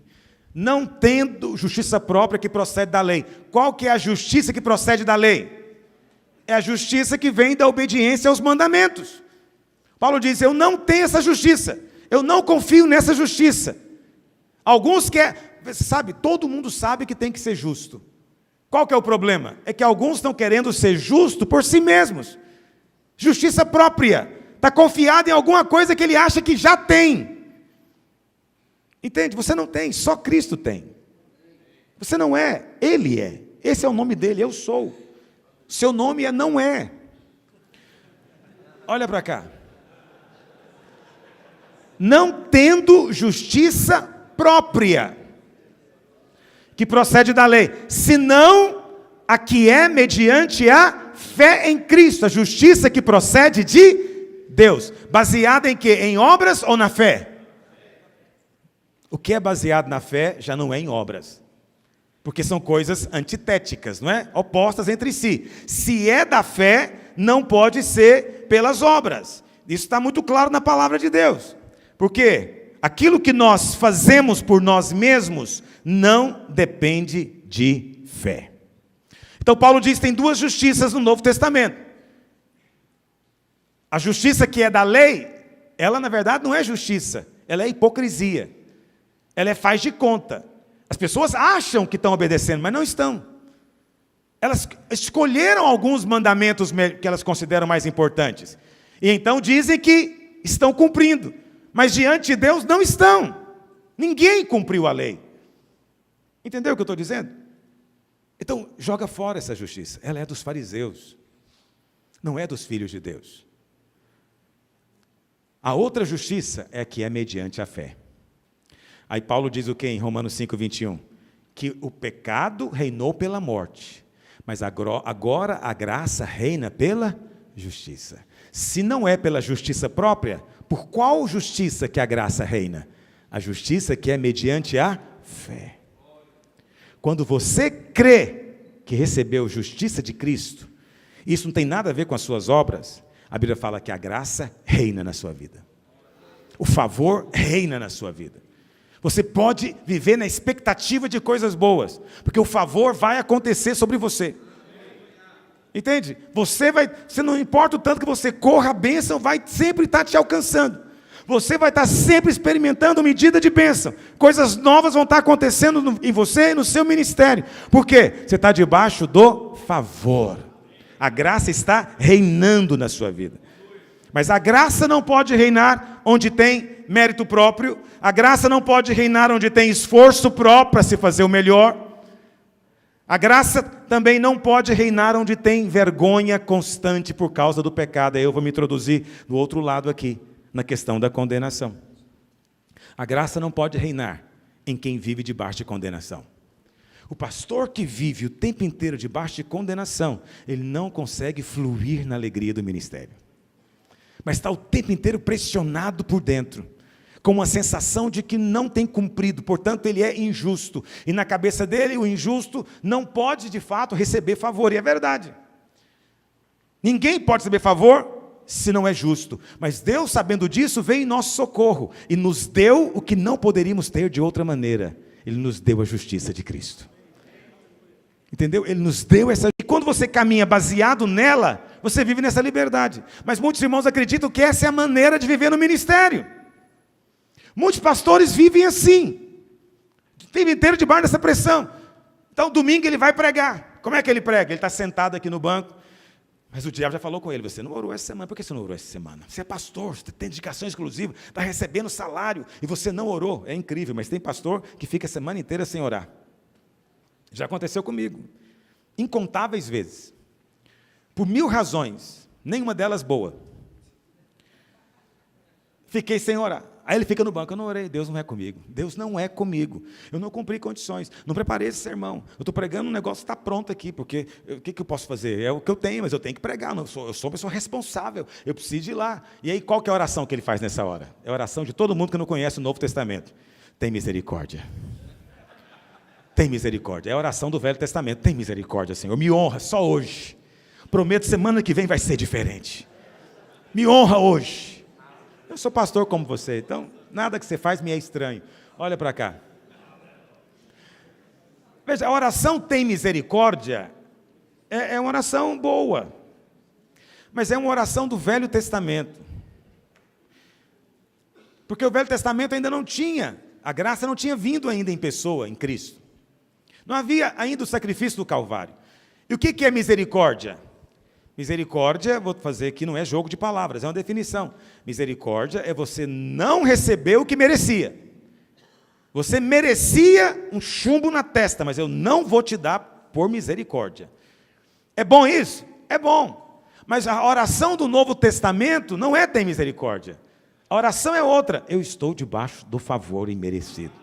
Não tendo justiça própria que procede da lei. Qual que é a justiça que procede da lei? É a justiça que vem da obediência aos mandamentos. Paulo diz: eu não tenho essa justiça. Eu não confio nessa justiça. Alguns querem, sabe, todo mundo sabe que tem que ser justo. Qual que é o problema? É que alguns estão querendo ser justo por si mesmos. Justiça própria. Está confiado em alguma coisa que ele acha que já tem. Entende? Você não tem, só Cristo tem. Você não é, Ele é. Esse é o nome dele, eu sou. Seu nome é não é. Olha para cá. Não tendo justiça própria, que procede da lei, senão a que é mediante a fé em Cristo, a justiça que procede de Deus. Baseada em quê? Em obras ou na fé? O que é baseado na fé já não é em obras. Porque são coisas antitéticas, não é? Opostas entre si. Se é da fé, não pode ser pelas obras. Isso está muito claro na palavra de Deus. Porque aquilo que nós fazemos por nós mesmos não depende de fé. Então Paulo diz que tem duas justiças no Novo Testamento. A justiça que é da lei, ela na verdade não é justiça, ela é hipocrisia. Ela é faz de conta. As pessoas acham que estão obedecendo, mas não estão. Elas escolheram alguns mandamentos que elas consideram mais importantes. E então dizem que estão cumprindo. Mas diante de Deus não estão. Ninguém cumpriu a lei. Entendeu o que eu estou dizendo? Então, joga fora essa justiça. Ela é dos fariseus. Não é dos filhos de Deus. A outra justiça é a que é mediante a fé. Aí Paulo diz o que em Romanos 5:21? Que o pecado reinou pela morte, mas agora a graça reina pela justiça. Se não é pela justiça própria, por qual justiça que a graça reina? A justiça que é mediante a fé. Quando você crê que recebeu justiça de Cristo, isso não tem nada a ver com as suas obras, a Bíblia fala que a graça reina na sua vida. O favor reina na sua vida. Você pode viver na expectativa de coisas boas, porque o favor vai acontecer sobre você. Entende? Você não importa o tanto que você corra, a bênção vai sempre estar te alcançando. Você vai estar sempre experimentando medida de bênção. Coisas novas vão estar acontecendo em você e no seu ministério. Por quê? Você está debaixo do favor. A graça está reinando na sua vida. Mas a graça não pode reinar onde tem mérito próprio. A graça não pode reinar onde tem esforço próprio para se fazer o melhor. A graça também não pode reinar onde tem vergonha constante por causa do pecado. Aí eu vou me introduzir do outro lado aqui, na questão da condenação. A graça não pode reinar em quem vive debaixo de condenação. O pastor que vive o tempo inteiro debaixo de condenação, ele não consegue fluir na alegria do ministério. Mas está o tempo inteiro pressionado por dentro, com uma sensação de que não tem cumprido, portanto ele é injusto. E na cabeça dele, o injusto não pode de fato receber favor, e é verdade. Ninguém pode receber favor se não é justo. Mas Deus, sabendo disso, veio em nosso socorro e nos deu o que não poderíamos ter de outra maneira. Ele nos deu a justiça de Cristo. Entendeu? Ele nos deu essa... E quando você caminha baseado nela, você vive nessa liberdade. Mas muitos irmãos acreditam que essa é a maneira de viver no ministério. Muitos pastores vivem assim. O tempo inteiro debaixo dessa pressão. Então, domingo ele vai pregar. Como é que ele prega? Ele está sentado aqui no banco. Mas o diabo já falou com ele: você não orou essa semana. Por que você não orou essa semana? Você é pastor, você tem dedicação exclusiva, está recebendo salário e você não orou. É incrível, mas tem pastor que fica a semana inteira sem orar. Já aconteceu comigo, incontáveis vezes, por 1000 razões, nenhuma delas boa. Fiquei sem orar. Aí ele fica no banco: eu não orei, Deus não é comigo. Deus não é comigo. Eu não cumpri condições, não preparei esse sermão. Eu estou pregando, um negócio está pronto aqui, porque o que eu posso fazer? É o que eu tenho, mas eu tenho que pregar. Eu sou uma pessoa responsável, eu preciso ir lá. E aí qual que é a oração que ele faz nessa hora? É a oração de todo mundo que não conhece o Novo Testamento. Tem misericórdia. Tem misericórdia. É a oração do Velho Testamento. Tem misericórdia, Senhor. Me honra só hoje. Prometo, semana que vem vai ser diferente. Me honra hoje. Eu sou pastor como você, então nada que você faz me é estranho. Olha para cá. Veja, a oração tem misericórdia é uma oração boa. Mas é uma oração do Velho Testamento. Porque o Velho Testamento ainda não tinha, a graça não tinha vindo ainda em pessoa, em Cristo. Não havia ainda o sacrifício do Calvário. E o que é misericórdia? Misericórdia, vou fazer aqui, não é jogo de palavras, é uma definição. Misericórdia é você não receber o que merecia. Você merecia um chumbo na testa, mas eu não vou te dar por misericórdia. É bom isso? É bom. Mas a oração do Novo Testamento não é tem misericórdia. A oração é outra. Eu estou debaixo do favor imerecido.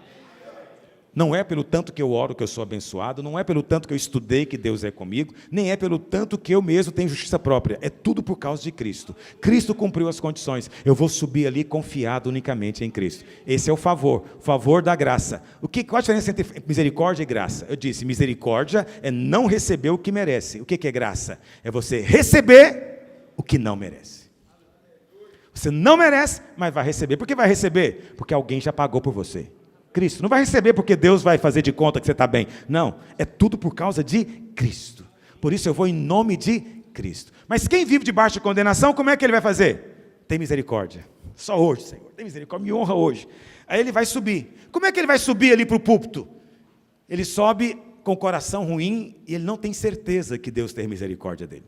Não é pelo tanto que eu oro que eu sou abençoado, não é pelo tanto que eu estudei que Deus é comigo, nem é pelo tanto que eu mesmo tenho justiça própria. É tudo por causa de Cristo. Cristo cumpriu as condições. Eu vou subir ali confiado unicamente em Cristo. Esse é o favor da graça. Qual a diferença entre misericórdia e graça? Eu disse, misericórdia é não receber o que merece. O que é graça? É você receber o que não merece. Você não merece, mas vai receber. Por que vai receber? Porque alguém já pagou por você. Cristo. Não vai receber porque Deus vai fazer de conta que você está bem. Não, é tudo por causa de Cristo. Por isso eu vou em nome de Cristo. Mas quem vive debaixo de condenação, como é que ele vai fazer? Tem misericórdia. Só hoje, Senhor. Tem misericórdia, me honra hoje. Aí ele vai subir. Como é que ele vai subir ali para o púlpito? Ele sobe com o coração ruim e ele não tem certeza que Deus tem misericórdia dele.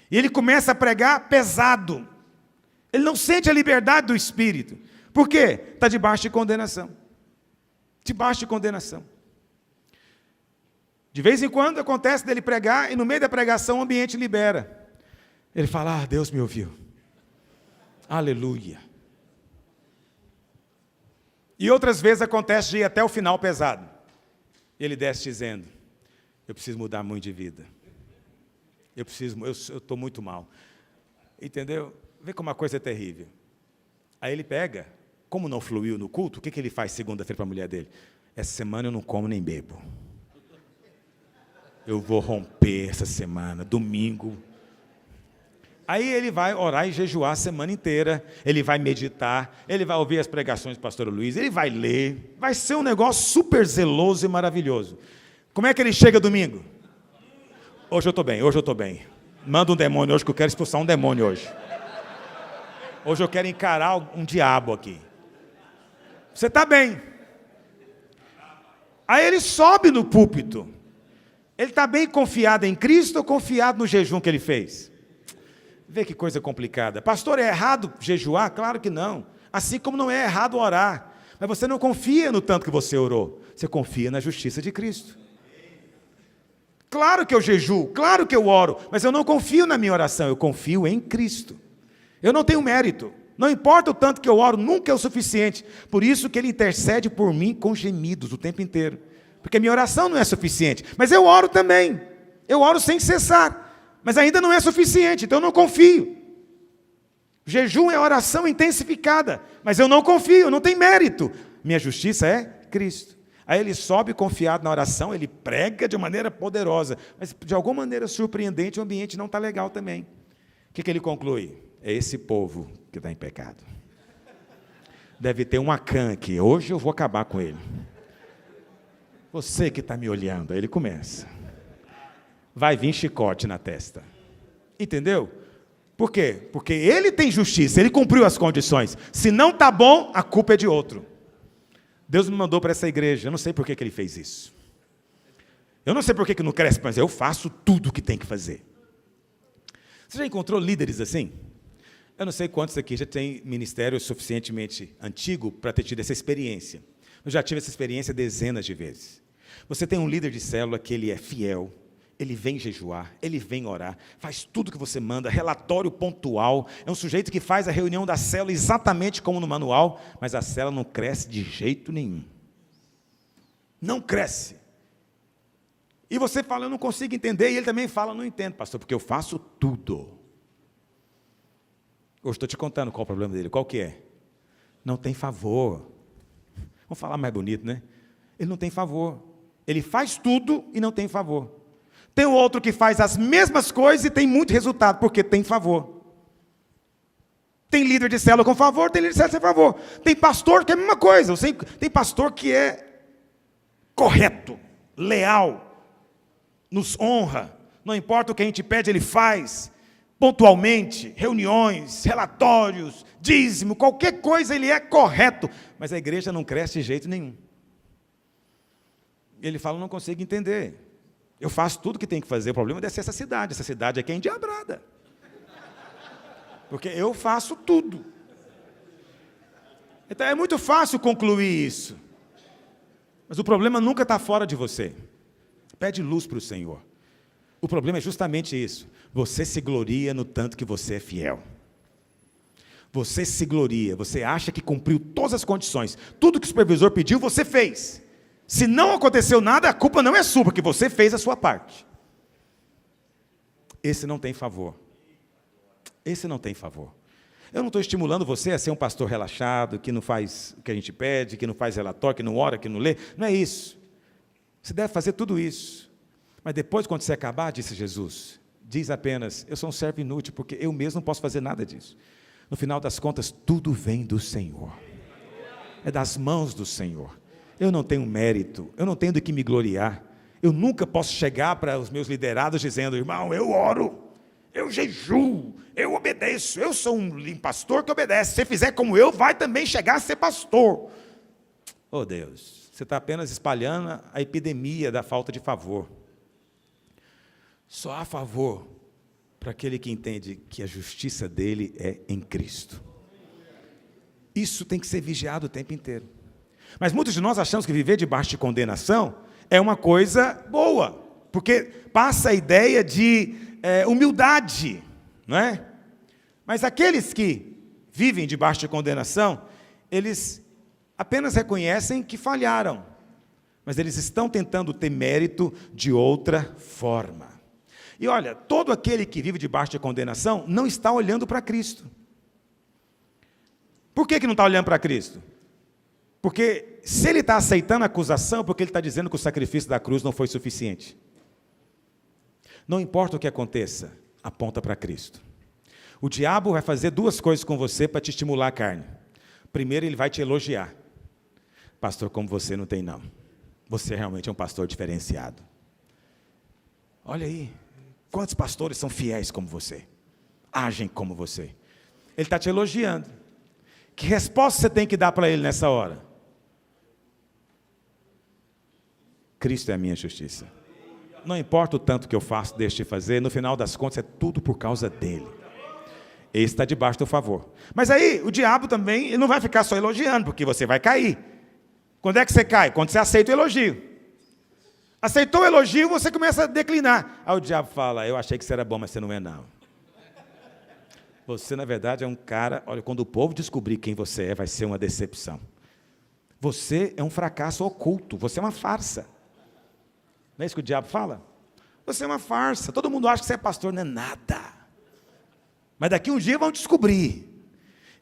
E ele começa a pregar pesado. Ele não sente a liberdade do Espírito. Por quê? Está debaixo de condenação. Debaixo de condenação. De vez em quando acontece dele pregar e no meio da pregação o ambiente libera. Ele fala, Deus me ouviu. Aleluia. E outras vezes acontece de ir até o final pesado. E ele desce dizendo, eu preciso mudar muito de vida. Eu estou muito mal. Entendeu? Vê como a coisa é terrível. Aí ele pega, como não fluiu no culto, o que ele faz segunda-feira para a mulher dele? Essa semana eu não como nem bebo. Eu vou romper essa semana, domingo. Aí ele vai orar e jejuar a semana inteira, ele vai meditar, ele vai ouvir as pregações do pastor Luiz, ele vai ler, vai ser um negócio super zeloso e maravilhoso. Como é que ele chega domingo? Hoje eu estou bem. Manda um demônio hoje, que eu quero expulsar um demônio hoje. Hoje eu quero encarar um diabo aqui. Você está bem. Aí ele sobe no púlpito. Ele está bem confiado em Cristo ou confiado no jejum que ele fez? Vê que coisa complicada. Pastor, é errado jejuar? Claro que não. Assim como não é errado orar. Mas você não confia no tanto que você orou. Você confia na justiça de Cristo. Claro que eu jejuo, claro que eu oro, mas eu não confio na minha oração, eu confio em Cristo. Eu não tenho mérito. Não importa o tanto que eu oro, nunca é o suficiente. Por isso que ele intercede por mim com gemidos o tempo inteiro. Porque minha oração não é suficiente. Mas eu oro também. Eu oro sem cessar. Mas ainda não é suficiente, então eu não confio. Jejum é oração intensificada. Mas eu não confio, não tem mérito. Minha justiça é Cristo. Aí ele sobe confiado na oração, ele prega de maneira poderosa. Mas de alguma maneira surpreendente, o ambiente não está legal também. O que ele conclui? É esse povo que está em pecado. Deve ter um Acã aqui. Hoje eu vou acabar com ele. Você que está me olhando. Aí ele começa. Vai vir chicote na testa. Entendeu? Por quê? Porque ele tem justiça. Ele cumpriu as condições. Se não está bom, a culpa é de outro. Deus me mandou para essa igreja. Eu não sei por que ele fez isso. Eu não sei por que não cresce, mas eu faço tudo o que tem que fazer. Você já encontrou líderes assim? Eu não sei quantos aqui já tem ministério suficientemente antigo para ter tido essa experiência. Eu já tive essa experiência dezenas de vezes. Você tem um líder de célula que ele é fiel, ele vem jejuar, ele vem orar, faz tudo que você manda, relatório pontual, é um sujeito que faz a reunião da célula exatamente como no manual, mas a célula não cresce de jeito nenhum. Não cresce. E você fala, eu não consigo entender, e ele também fala, não entendo, pastor, porque eu faço tudo. Hoje estou te contando qual o problema dele. Qual que é? Não tem favor. Vamos falar mais bonito, né? Ele não tem favor. Ele faz tudo e não tem favor. Tem o outro que faz as mesmas coisas e tem muito resultado, porque tem favor. Tem líder de célula com favor, tem líder de célula sem favor. Tem pastor que é a mesma coisa. Tem pastor que é correto, leal, nos honra. Não importa o que a gente pede, ele faz. Pontualmente, reuniões, relatórios, dízimo, qualquer coisa ele é correto, mas a igreja não cresce de jeito nenhum. Ele fala, não consigo entender. Eu faço tudo o que tem que fazer. O problema é ser essa cidade. Essa cidade aqui é endiabrada. Porque eu faço tudo. Então é muito fácil concluir isso. Mas o problema nunca está fora de você. Pede luz para o Senhor. O problema é justamente isso. Você se gloria no tanto que você é fiel. Você se gloria, você acha que cumpriu todas as condições. Tudo que o supervisor pediu, você fez. Se não aconteceu nada, a culpa não é sua, porque você fez a sua parte. Esse não tem favor. Esse não tem favor. Eu não estou estimulando você a ser um pastor relaxado, que não faz o que a gente pede, que não faz relatório, que não ora, que não lê. Não é isso. Você deve fazer tudo isso. Mas depois, quando você acabar, disse Jesus, diz apenas, eu sou um servo inútil, porque eu mesmo não posso fazer nada disso. No final das contas, tudo vem do Senhor. É das mãos do Senhor. Eu não tenho mérito, eu não tenho do que me gloriar. Eu nunca posso chegar para os meus liderados dizendo, irmão, eu oro, eu jejuo, eu obedeço, eu sou um pastor que obedece. Se você fizer como eu, vai também chegar a ser pastor. Oh Deus, você está apenas espalhando a epidemia da falta de favor. Só há favor para aquele que entende que a justiça dele é em Cristo. Isso tem que ser vigiado o tempo inteiro. Mas muitos de nós achamos que viver debaixo de condenação é uma coisa boa, porque passa a ideia de humildade, não é? Mas aqueles que vivem debaixo de condenação, eles apenas reconhecem que falharam, mas eles estão tentando ter mérito de outra forma. E olha, todo aquele que vive debaixo de condenação não está olhando para Cristo. Por que não está olhando para Cristo? Porque se ele está aceitando a acusação, porque ele está dizendo que o sacrifício da cruz não foi suficiente. Não importa o que aconteça, aponta para Cristo. O diabo vai fazer duas coisas com você para te estimular a carne. Primeiro, ele vai te elogiar. Pastor, como você não tem não. Você realmente é um pastor diferenciado. Olha aí, quantos pastores são fiéis como você? Agem como você. Ele está te elogiando. Que resposta você tem que dar para ele nessa hora? Cristo é a minha justiça. Não importa o tanto que eu faço, deixo de fazer, no final das contas é tudo por causa dele. Esse está debaixo do favor. Mas aí, o diabo também, ele não vai ficar só elogiando, porque você vai cair. Quando é que você cai? Quando você aceita o elogio. Aceitou o elogio, você começa a declinar. Aí o diabo fala, eu achei que você era bom, mas você não é não. Você, na verdade, é um cara, olha, quando o povo descobrir quem você é, vai ser uma decepção. Você é um fracasso oculto, você é uma farsa. Não é isso que o diabo fala? Você é uma farsa, todo mundo acha que você é pastor, não é nada. Mas daqui um dia vão descobrir.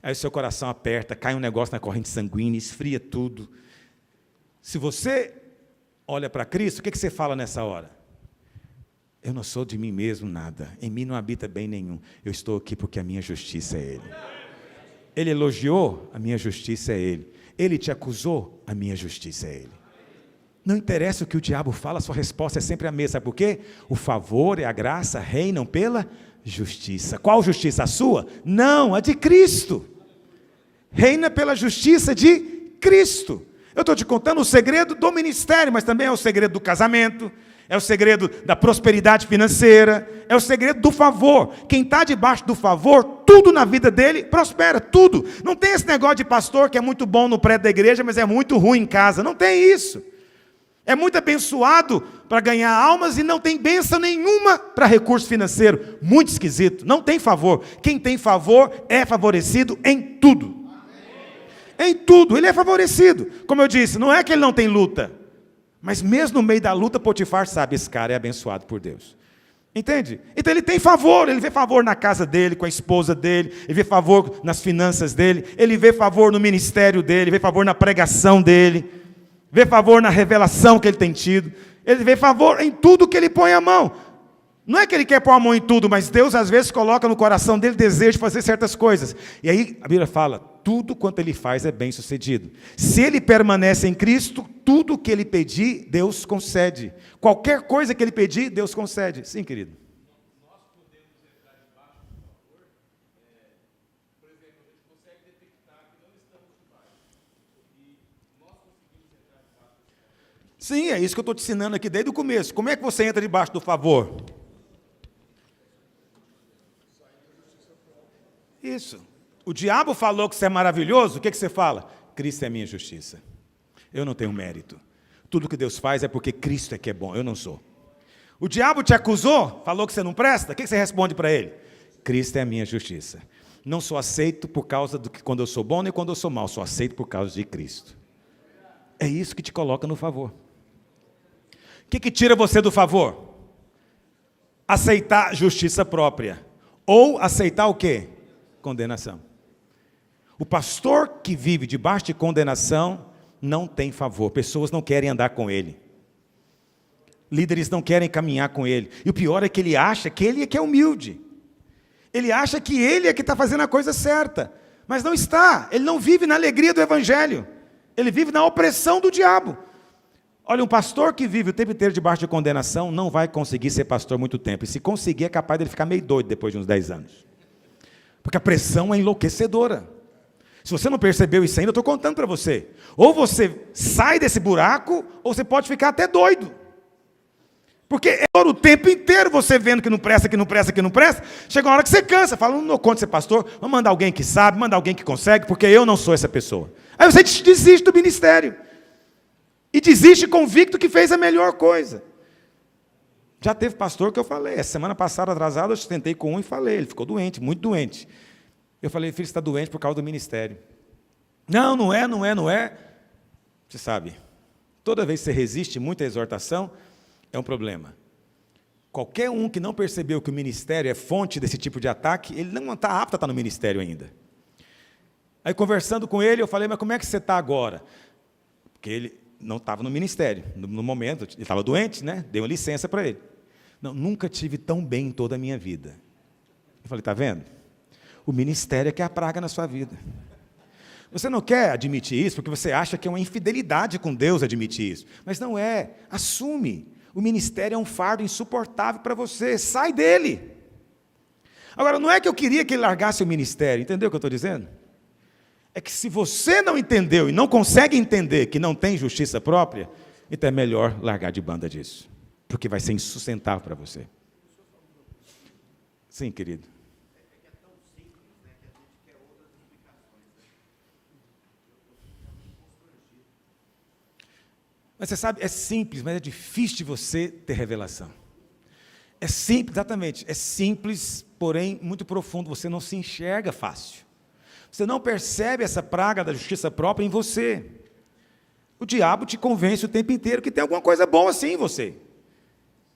Aí o seu coração aperta, cai um negócio na corrente sanguínea, esfria tudo. Se você olha para Cristo, o que você fala nessa hora? Eu não sou de mim mesmo nada, em mim não habita bem nenhum. Eu estou aqui porque a minha justiça é Ele. Ele elogiou, a minha justiça é Ele. Ele te acusou, a minha justiça é Ele. Não interessa o que o diabo fala, a sua resposta é sempre a mesma. Sabe por quê? O favor e a graça reinam pela justiça. Qual justiça? A sua? Não, a de Cristo. Reina pela justiça de Cristo. Eu estou te contando o segredo do ministério, mas também é o segredo do casamento, é o segredo da prosperidade financeira, é o segredo do favor. Quem está debaixo do favor, tudo na vida dele prospera, tudo. Não tem esse negócio de pastor que é muito bom no prédio da igreja, mas é muito ruim em casa. Não tem isso. É muito abençoado para ganhar almas e não tem bênção nenhuma para recurso financeiro. Muito esquisito. Não tem favor. Quem tem favor é favorecido em tudo. Em tudo, ele é favorecido. Como eu disse, não é que ele não tem luta. Mas mesmo no meio da luta, Potifar sabe, esse cara é abençoado por Deus. Entende? Então ele tem favor, ele vê favor na casa dele, com a esposa dele, ele vê favor nas finanças dele, ele vê favor no ministério dele, vê favor na pregação dele, vê favor na revelação que ele tem tido, ele vê favor em tudo que ele põe a mão. Não é que ele quer pôr a mão em tudo, mas Deus às vezes coloca no coração dele desejo de fazer certas coisas. E aí a Bíblia fala, tudo quanto ele faz é bem sucedido. Se ele permanece em Cristo, tudo o que ele pedir, Deus concede. Qualquer coisa que ele pedir, Deus concede. Sim, querido. Nós podemos entrar debaixo do favor, por exemplo, a gente consegue detectar que não estamos debaixo. E nós conseguimos entrar debaixo do favor. Sim, é isso que eu estou te ensinando aqui desde o começo. Como é que você entra debaixo do favor? Isso. O diabo falou que você é maravilhoso, o que você fala? Cristo é minha justiça. Eu não tenho mérito. Tudo que Deus faz é porque Cristo é que é bom, eu não sou. O diabo te acusou, falou que você não presta, o que você responde para ele? Cristo é a minha justiça. Não sou aceito por causa do que quando eu sou bom, nem quando eu sou mal, sou aceito por causa de Cristo. É isso que te coloca no favor. O que tira você do favor? Aceitar justiça própria. Ou aceitar o quê? Condenação. O pastor que vive debaixo de condenação não tem favor. Pessoas não querem andar com ele. Líderes não querem caminhar com ele. E o pior é que ele acha que ele é que é humilde. Ele acha que ele é que está fazendo a coisa certa. Mas não está. Ele não vive na alegria do evangelho. Ele vive na opressão do diabo. Olha, um pastor que vive o tempo inteiro debaixo de condenação não vai conseguir ser pastor muito tempo. E se conseguir, é capaz dele ficar meio doido depois de uns 10 anos. Porque a pressão é enlouquecedora. Se você não percebeu isso ainda, eu estou contando para você. Ou você sai desse buraco, ou você pode ficar até doido. Porque é o tempo inteiro você vendo que não presta, que não presta, que não presta. Chega uma hora que você cansa, fala, não dou conta de ser pastor, vamos mandar alguém que sabe, mandar alguém que consegue, porque eu não sou essa pessoa. Aí você desiste do ministério. E desiste convicto que fez a melhor coisa. Já teve pastor que eu falei, semana passada atrasada, eu tentei com um e falei, ele ficou doente, muito doente. Eu falei, filho, você está doente por causa do ministério. Não é. Você sabe, toda vez que você resiste muito à exortação, é um problema. Qualquer um que não percebeu que o ministério é fonte desse tipo de ataque, ele não está apto a estar no ministério ainda. Aí, conversando com ele, eu falei, mas como é que você está agora? Porque ele não estava no ministério. No momento, ele estava doente, né? Dei uma licença para ele. Não, nunca tive tão bem em toda a minha vida. Eu falei, está vendo? O ministério é que é a praga na sua vida. Você não quer admitir isso porque você acha que é uma infidelidade com Deus admitir isso. Mas não é. Assume. O ministério é um fardo insuportável para você. Sai dele. Agora, não é que eu queria que ele largasse o ministério. Entendeu o que eu estou dizendo? É que se você não entendeu e não consegue entender que não tem justiça própria, então é melhor largar de banda disso. Porque vai ser insustentável para você. Sim, querido. Mas você sabe, é simples, mas é difícil de você ter revelação. É simples, exatamente, é simples, porém muito profundo, você não se enxerga fácil. Você não percebe essa praga da justiça própria em você. O diabo te convence o tempo inteiro que tem alguma coisa boa assim em você.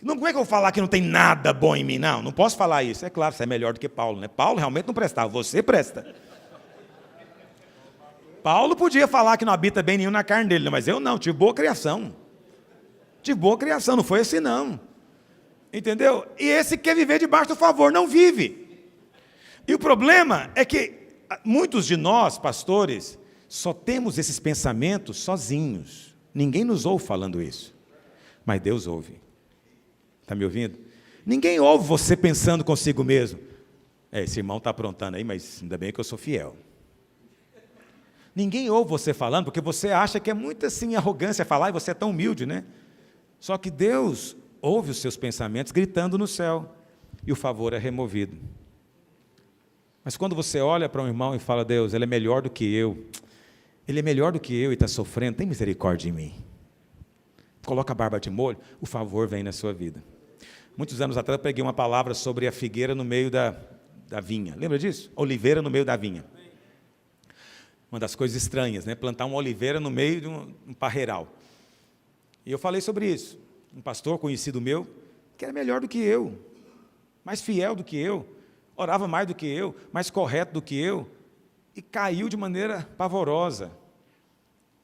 Não, como é que eu vou falar que não tem nada bom em mim? Não posso falar isso. É claro, você é melhor do que Paulo, né? Paulo realmente não prestava, você presta. Paulo podia falar que não habita bem nenhum na carne dele, mas eu não, tive boa criação. Tive boa criação, não foi assim não. Entendeu? E esse quer viver debaixo do favor, não vive. E o problema é que muitos de nós, pastores, só temos esses pensamentos sozinhos. Ninguém nos ouve falando isso. Mas Deus ouve. Está me ouvindo? Ninguém ouve você pensando consigo mesmo. Esse irmão está aprontando aí, mas ainda bem que eu sou fiel. Ninguém ouve você falando, porque você acha que é muito assim arrogância falar, e você é tão humilde, né? Só que Deus ouve os seus pensamentos gritando no céu, e o favor é removido. Mas quando você olha para um irmão e fala, Deus, ele é melhor do que eu, ele é melhor do que eu e está sofrendo, tem misericórdia de mim. Coloca a barba de molho, o favor vem na sua vida. Muitos anos atrás eu peguei uma palavra sobre a figueira no meio da vinha. Lembra disso? Oliveira no meio da vinha. Uma das coisas estranhas, né? Plantar uma oliveira no meio de um parreiral. E eu falei sobre isso. Um pastor conhecido meu, que era melhor do que eu, mais fiel do que eu, orava mais do que eu, mais correto do que eu, e caiu de maneira pavorosa.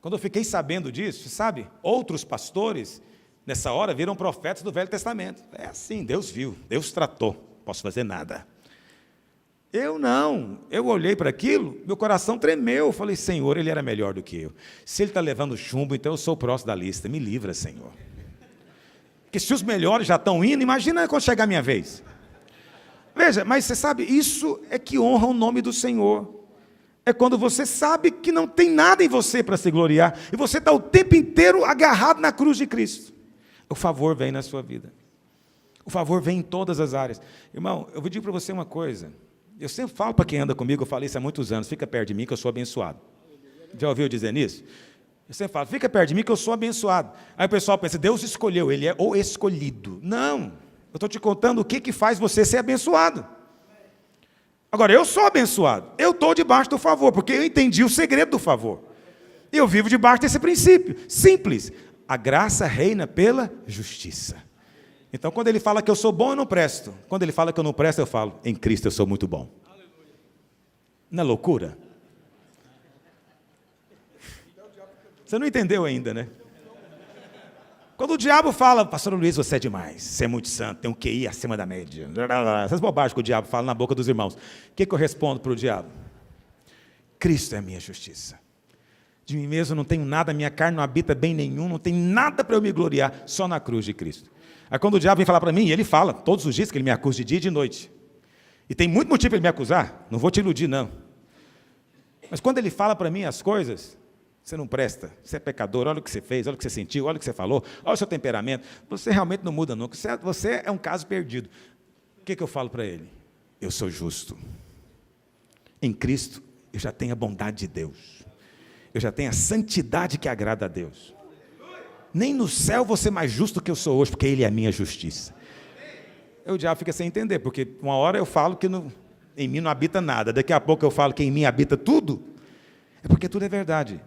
Quando eu fiquei sabendo disso, sabe, outros pastores, nessa hora, viram profetas do Velho Testamento. É assim, Deus viu, Deus tratou, não posso fazer nada. Eu não, eu olhei para aquilo, meu coração tremeu, eu falei, Senhor, ele era melhor do que eu. Se ele está levando chumbo, então eu sou o próximo da lista, me livra, Senhor. Porque se os melhores já estão indo, imagina quando chegar a minha vez. Veja, mas você sabe, isso é que honra o nome do Senhor. É quando você sabe que não tem nada em você para se gloriar, e você está o tempo inteiro agarrado na cruz de Cristo. O favor vem na sua vida. O favor vem em todas as áreas. Irmão, eu vou dizer para você uma coisa. Eu sempre falo para quem anda comigo, eu falei isso há muitos anos, fica perto de mim que eu sou abençoado. Já ouviu dizer nisso? Eu sempre falo, fica perto de mim que eu sou abençoado. Aí o pessoal pensa, Deus escolheu, ele é o escolhido. Não, eu estou te contando o que faz você ser abençoado. Agora, eu sou abençoado, eu estou debaixo do favor, porque eu entendi o segredo do favor. E eu vivo debaixo desse princípio, simples. A graça reina pela justiça. Então, quando ele fala que eu sou bom, eu não presto. Quando ele fala que eu não presto, eu falo, em Cristo eu sou muito bom. Não é loucura? Você não entendeu ainda, né? Quando o diabo fala, pastor Luiz, você é demais, você é muito santo, tem um QI acima da média. Essas bobagens que o diabo fala na boca dos irmãos. O que eu respondo para o diabo? Cristo é a minha justiça. De mim mesmo não tenho nada, minha carne não habita bem nenhum, não tem nada para eu me gloriar, só na cruz de Cristo. Aí quando o diabo vem falar para mim, e ele fala todos os dias que ele me acusa de dia e de noite. E tem muito motivo para ele me acusar, não vou te iludir não. Mas quando ele fala para mim as coisas, você não presta, você é pecador, olha o que você fez, olha o que você sentiu, olha o que você falou, olha o seu temperamento, você realmente não muda nunca, você é um caso perdido. O que eu falo para ele? Eu sou justo. Em Cristo, eu já tenho a bondade de Deus. Eu já tenho a santidade que agrada a Deus. Nem no céu vou ser mais justo do que eu sou hoje, porque Ele é a minha justiça. O diabo fica sem entender, porque uma hora eu falo que em mim não habita nada, daqui a pouco eu falo que em mim habita tudo. É porque tudo é verdade.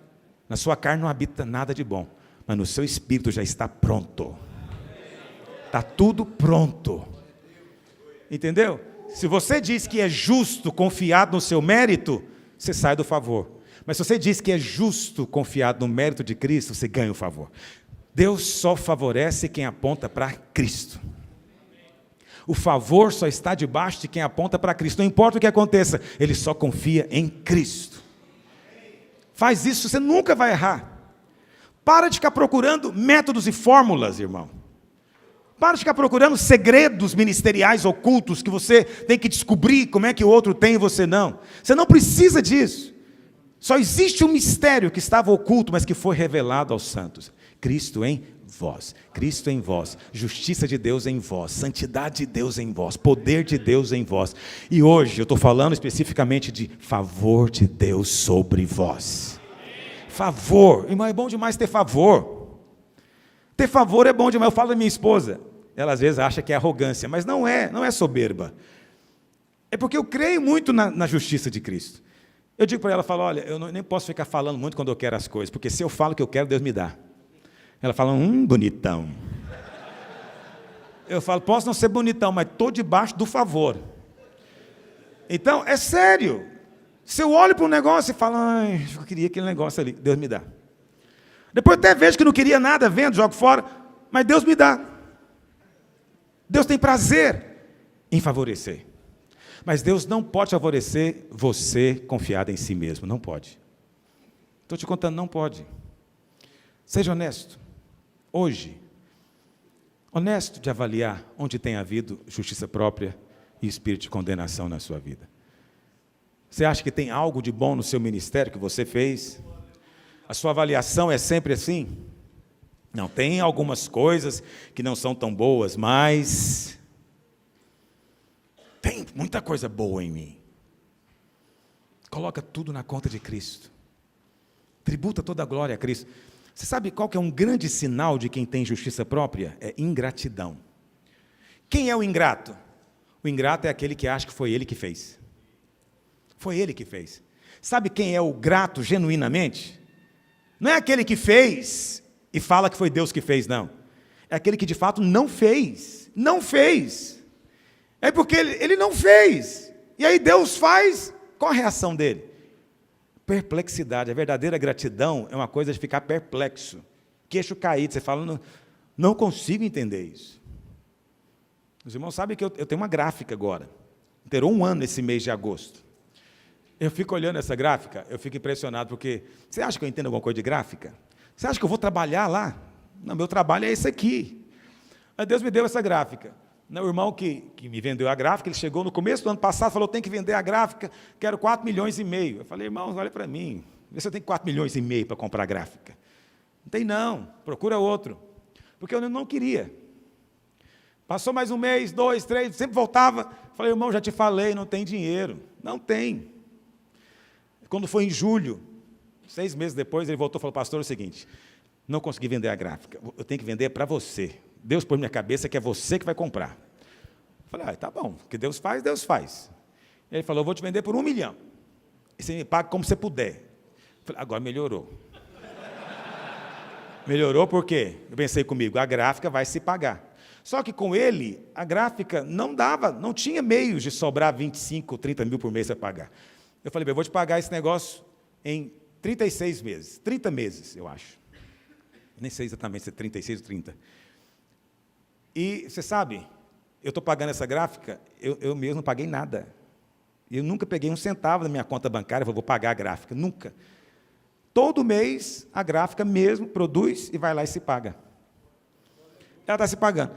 Na sua carne não habita nada de bom, mas no seu espírito já está pronto. Está tudo pronto. Entendeu? Se você diz que é justo, confiado no seu mérito, você sai do favor. Mas se você diz que é justo, confiado no mérito de Cristo, você ganha o favor. Deus só favorece quem aponta para Cristo. O favor só está debaixo de quem aponta para Cristo. Não importa o que aconteça, ele só confia em Cristo. Faz isso, você nunca vai errar. Para de ficar procurando métodos e fórmulas, irmão. Para de ficar procurando segredos ministeriais ocultos que você tem que descobrir como é que o outro tem e você não. Você não precisa disso. Só existe um mistério que estava oculto, mas que foi revelado aos santos. Cristo em vós, Cristo em vós, justiça de Deus em vós, santidade de Deus em vós, poder de Deus em vós. E hoje eu estou falando especificamente de favor de Deus sobre vós. Favor, irmão, é bom demais ter favor. Ter favor é bom demais. Eu falo da minha esposa, ela às vezes acha que é arrogância, mas não é soberba. É porque eu creio muito na justiça de Cristo. Eu digo para ela, falo, olha, eu nem posso ficar falando muito quando eu quero as coisas, porque se eu falo o que eu quero, Deus me dá. Ela fala, bonitão. Eu falo, posso não ser bonitão, mas estou debaixo do favor. Então, é sério. Se eu olho para um negócio e falo, eu queria aquele negócio ali, Deus me dá. Depois até vejo que não queria nada, vendo, jogo fora, mas Deus me dá. Deus tem prazer em favorecer. Mas Deus não pode favorecer você confiado em si mesmo, não pode. Estou te contando, não pode. Seja honesto. Hoje, honesto de avaliar onde tem havido justiça própria e espírito de condenação na sua vida. Você acha que tem algo de bom no seu ministério que você fez? A sua avaliação é sempre assim? Não, tem algumas coisas que não são tão boas, mas tem muita coisa boa em mim. Coloca tudo na conta de Cristo. Tributa toda a glória a Cristo. Você sabe qual que é um grande sinal de quem tem justiça própria? É ingratidão. Quem é o ingrato? O ingrato é aquele que acha que foi ele que fez. Foi ele que fez. Sabe quem é o grato genuinamente? Não é aquele que fez e fala que foi Deus que fez, não. É aquele que de fato não fez. Não fez. É porque ele não fez. E aí Deus faz, qual a reação dele? Perplexidade. A verdadeira gratidão é uma coisa de ficar perplexo. Queixo caído. Você fala, não consigo entender isso. Os irmãos sabem que eu tenho uma gráfica agora. Inteirou 1 ano esse mês de agosto. Eu fico olhando essa gráfica, eu fico impressionado, porque você acha que eu entendo alguma coisa de gráfica? Você acha que eu vou trabalhar lá? Não, meu trabalho é esse aqui. Aí Deus me deu essa gráfica. O irmão que me vendeu a gráfica, ele chegou no começo do ano passado, falou, tem que vender a gráfica, quero 4,5 milhões. Eu falei, irmão, olha para mim, vê se eu tenho 4,5 milhões para comprar a gráfica. Não tem não, procura outro. Porque eu não queria. Passou mais 1 mês, 2, 3, sempre voltava. Falei, irmão, já te falei, não tem dinheiro. Não tem. Quando foi em julho, 6 meses depois, ele voltou e falou, pastor, é o seguinte, não consegui vender a gráfica, eu tenho que vender para você. Deus pôs na minha cabeça que é você que vai comprar. Eu falei, tá bom, o que Deus faz, Deus faz. Ele falou, eu vou te vender por 1 milhão. E você me paga como você puder. Eu falei, agora melhorou. Melhorou por quê? Eu pensei comigo, a gráfica vai se pagar. Só que com ele, a gráfica não dava, não tinha meios de sobrar 25, 30 mil por mês para pagar. Eu falei, eu vou te pagar esse negócio em 36 meses, 30 meses, eu acho. Nem sei exatamente se é 36 ou 30. E, você sabe, eu estou pagando essa gráfica, eu mesmo não paguei nada. Eu nunca peguei 1 centavo na minha conta bancária, vou pagar a gráfica, nunca. Todo mês, a gráfica mesmo produz e vai lá e se paga. Ela está se pagando.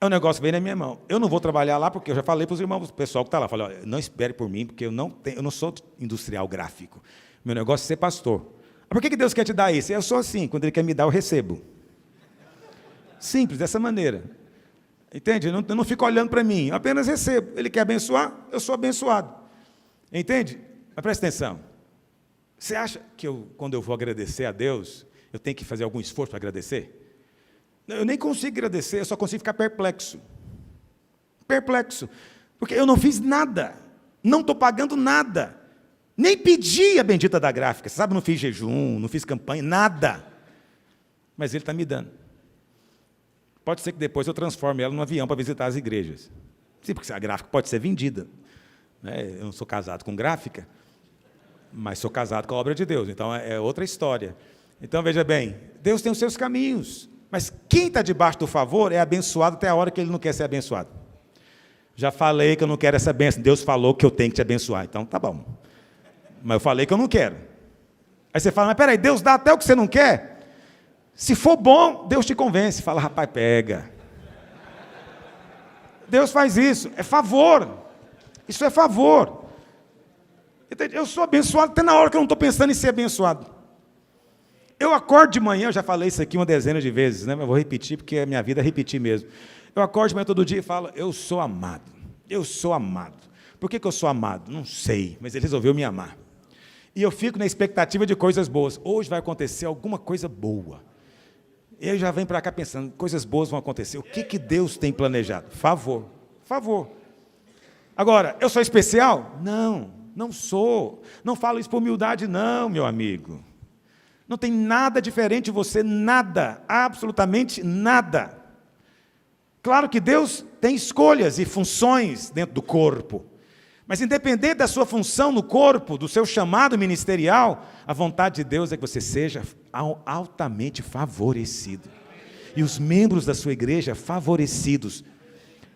É um negócio que vem na minha mão. Eu não vou trabalhar lá, porque eu já falei para os irmãos, o pessoal que está lá, falei, olha, não espere por mim, porque eu não sou industrial gráfico. Meu negócio é ser pastor. Por que Deus quer te dar isso? Eu sou assim, quando Ele quer me dar, eu recebo. Simples, dessa maneira. Entende? Eu não fico olhando para mim, eu apenas recebo. Ele quer abençoar, eu sou abençoado. Entende? Mas presta atenção. Você acha que quando eu vou agradecer a Deus, eu tenho que fazer algum esforço para agradecer? Eu nem consigo agradecer, eu só consigo ficar perplexo. Perplexo. Porque eu não fiz nada. Não estou pagando nada. Nem pedi a bendita da gráfica. Você sabe, não fiz jejum, não fiz campanha, nada. Mas Ele está me dando. Pode ser que depois eu transforme ela num avião para visitar as igrejas. Sim, porque a gráfica pode ser vendida. Eu não sou casado com gráfica, mas sou casado com a obra de Deus. Então, é outra história. Então, veja bem, Deus tem os seus caminhos. Mas quem está debaixo do favor é abençoado até a hora que ele não quer ser abençoado. Já falei que eu não quero essa bênção. Deus falou que eu tenho que te abençoar. Então, tá bom. Mas eu falei que eu não quero. Aí você fala, mas peraí, Deus dá até o que você não quer? Se for bom, Deus te convence. Fala, rapaz, pega. Deus faz isso. É favor. Isso é favor. Eu sou abençoado até na hora que eu não estou pensando em ser abençoado. Eu acordo de manhã, eu já falei isso aqui uma dezena de vezes, né? Mas eu vou repetir, porque a minha vida é repetir mesmo. Eu acordo de manhã todo dia e falo, eu sou amado. Eu sou amado. Por que eu sou amado? Não sei, mas Ele resolveu me amar. E eu fico na expectativa de coisas boas. Hoje vai acontecer alguma coisa boa. E eu já venho para cá pensando, coisas boas vão acontecer. O que Deus tem planejado? Favor. Favor. Agora, eu sou especial? Não, não sou. Não falo isso por humildade, não, meu amigo. Não tem nada diferente de você, nada, absolutamente nada. Claro que Deus tem escolhas e funções dentro do corpo, mas independente da sua função no corpo, do seu chamado ministerial, a vontade de Deus é que você seja altamente favorecido. E os membros da sua igreja favorecidos.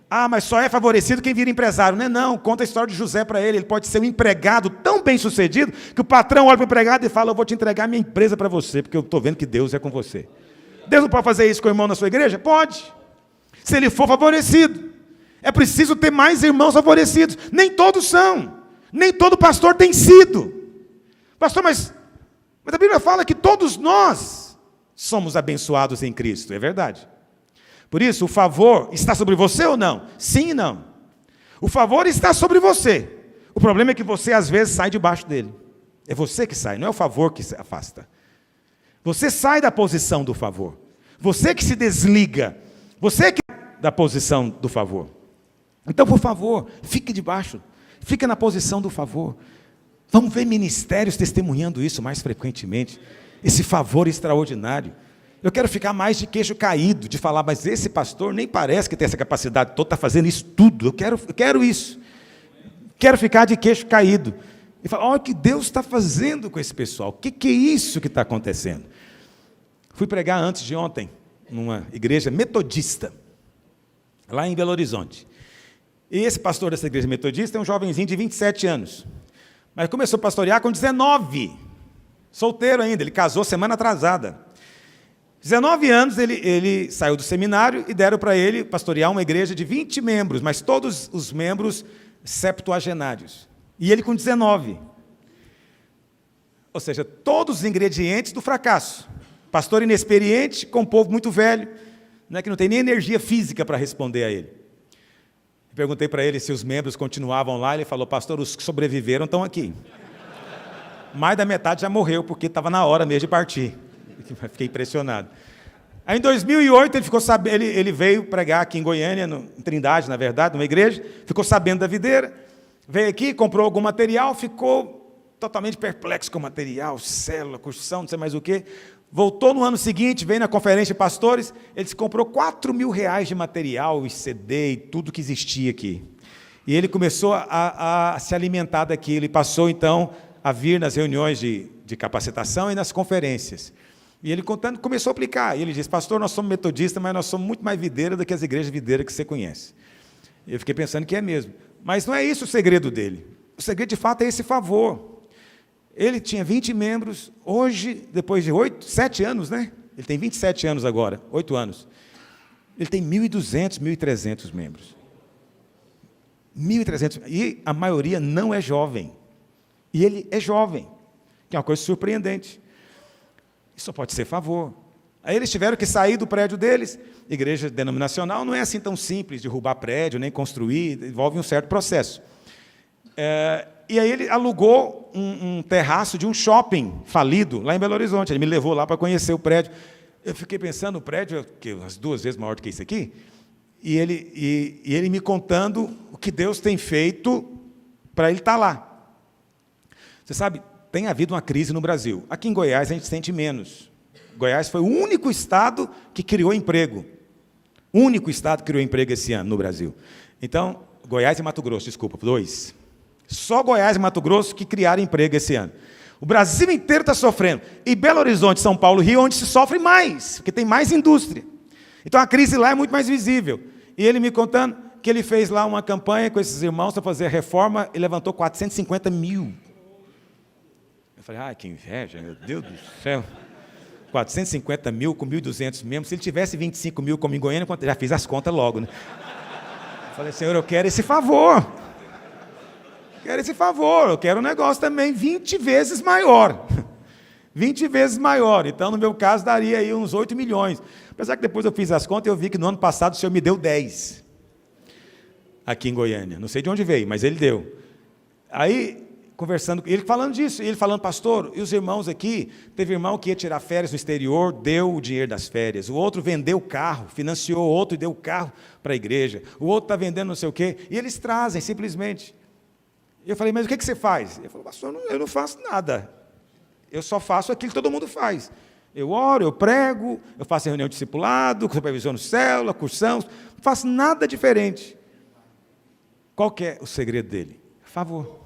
Ah, mas só é favorecido quem vira empresário. Não é não, conta a história de José para ele. Ele pode ser um empregado tão bem sucedido, que o patrão olha para o empregado e fala, eu vou te entregar minha empresa para você, porque eu estou vendo que Deus é com você. Deus não pode fazer isso com o irmão na sua igreja? Pode. Se ele for favorecido. É preciso ter mais irmãos favorecidos. Nem todos são. Nem todo pastor tem sido. Pastor, mas a Bíblia fala que todos nós somos abençoados em Cristo. É verdade. Por isso, o favor está sobre você ou não? Sim e não. O favor está sobre você. O problema é que você, às vezes, sai debaixo dele. É você que sai, não é o favor que se afasta. Você sai da posição do favor. Você que se desliga. Você que sai da posição do favor. Então, por favor, fique debaixo. Fique na posição do favor. Vamos ver ministérios testemunhando isso mais frequentemente. Esse favor extraordinário. Eu quero ficar mais de queixo caído, de falar, mas esse pastor nem parece que tem essa capacidade toda, está fazendo isso tudo. Eu quero isso. Quero ficar de queixo caído. E falar, olha o que Deus está fazendo com esse pessoal. O que é isso que está acontecendo? Fui pregar antes de ontem, numa igreja metodista, lá em Belo Horizonte. E esse pastor dessa igreja metodista é um jovenzinho de 27 anos. Mas começou a pastorear com 19. Solteiro ainda, ele casou semana atrasada. 19 anos ele saiu do seminário e deram para ele pastorear uma igreja de 20 membros, mas todos os membros septuagenários. E ele com 19. Ou seja, todos os ingredientes do fracasso. Pastor inexperiente, com um povo muito velho, né, que não tem nem energia física para responder a ele. Perguntei para ele se os membros continuavam lá, ele falou, pastor, os que sobreviveram estão aqui. Mais da metade já morreu, porque estava na hora mesmo de partir. Fiquei impressionado. Aí em 2008 ele veio pregar aqui em Goiânia, em Trindade, na verdade, numa igreja, ficou sabendo da videira, veio aqui, comprou algum material, ficou totalmente perplexo com o material, célula, cursão, não sei mais o quê. Voltou no ano seguinte, veio na conferência de pastores, ele comprou R$4.000 de material, e CD e tudo que existia aqui. E ele começou a se alimentar daquilo, e passou então a vir nas reuniões de capacitação e nas conferências. E ele contando, começou a aplicar. E ele disse, pastor, nós somos metodistas, mas nós somos muito mais videira do que as igrejas videiras que você conhece. E eu fiquei pensando que é mesmo. Mas não é isso o segredo dele. O segredo, de fato, é esse favor. Ele tinha 20 membros, hoje, depois de 7 anos, né? Ele tem 27 anos agora, 8 anos. Ele tem 1.200, 1.300 membros. 1.300, e a maioria não é jovem. E ele é jovem, que é uma coisa surpreendente. Isso só pode ser favor. Aí eles tiveram que sair do prédio deles. Igreja denominacional não é assim tão simples, derrubar prédio, nem construir, envolve um certo processo. E aí ele alugou um terraço de um shopping falido, lá em Belo Horizonte. Ele me levou lá para conhecer o prédio. Eu fiquei pensando, o prédio é umas 2 vezes maior do que esse aqui, e ele me contando o que Deus tem feito para ele estar lá. Você sabe, tem havido uma crise no Brasil. Aqui em Goiás a gente sente menos. Goiás foi o único estado que criou emprego. O único estado que criou emprego esse ano no Brasil. Então, Goiás e Mato Grosso, desculpa, 2. Só Goiás e Mato Grosso que criaram emprego esse ano. O Brasil inteiro está sofrendo. E Belo Horizonte, São Paulo, Rio, onde se sofre mais, porque tem mais indústria. Então a crise lá é muito mais visível. E ele me contando que ele fez lá uma campanha com esses irmãos para fazer a reforma e levantou 450 mil. Eu falei, ai, que inveja, meu Deus do céu. 450 mil com 1.200 membros. Se ele tivesse 25 mil como em Goiânia, já fiz as contas logo, né? Eu falei, Senhor, eu quero esse favor. Quero esse favor, eu quero um negócio também 20 vezes maior. 20 vezes maior. Então, no meu caso, daria aí uns 8 milhões. Apesar que depois eu fiz as contas e eu vi que no ano passado o Senhor me deu 10. Aqui em Goiânia. Não sei de onde veio, mas Ele deu. Aí, conversando, ele falando disso, ele falando, pastor, e os irmãos aqui, teve irmão que ia tirar férias no exterior, deu o dinheiro das férias. O outro vendeu o carro, financiou o outro e deu o carro para a igreja. O outro está vendendo não sei o quê. E eles trazem, simplesmente. E eu falei, mas o que você faz? Ele falou, pastor, eu não faço nada. Eu só faço aquilo que todo mundo faz. Eu oro, eu prego, eu faço reunião de discipulado, supervisiono célula, cursão, não faço nada diferente. Qual que é o segredo dele? Favor.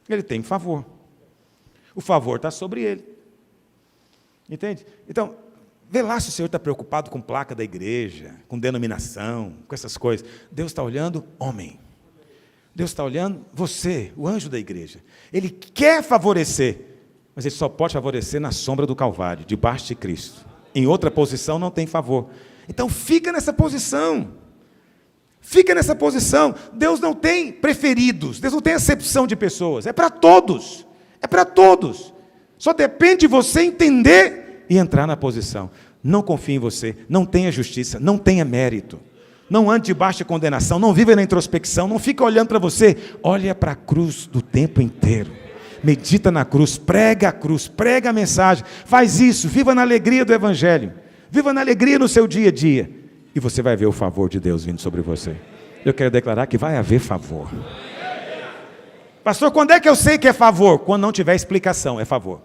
Ele tem favor. O favor está sobre ele. Entende? Então, vê lá se o Senhor está preocupado com placa da igreja, com denominação, com essas coisas. Deus está olhando homem. Deus está olhando você, o anjo da igreja. Ele quer favorecer, mas ele só pode favorecer na sombra do Calvário, debaixo de Cristo. Em outra posição não tem favor. Então fica nessa posição. Fica nessa posição. Deus não tem preferidos, Deus não tem acepção de pessoas. É para todos. É para todos. Só depende de você entender e entrar na posição. Não confie em você, não tenha justiça, não tenha mérito. Não ande debaixo de condenação, não viva na introspecção, não fica olhando para você. Olha para a cruz do tempo inteiro. Medita na cruz, prega a cruz, prega a mensagem. Faz isso, viva na alegria do Evangelho. Viva na alegria no seu dia a dia. E você vai ver o favor de Deus vindo sobre você. Eu quero declarar que vai haver favor. Pastor, quando é que eu sei que é favor? Quando não tiver explicação, é favor.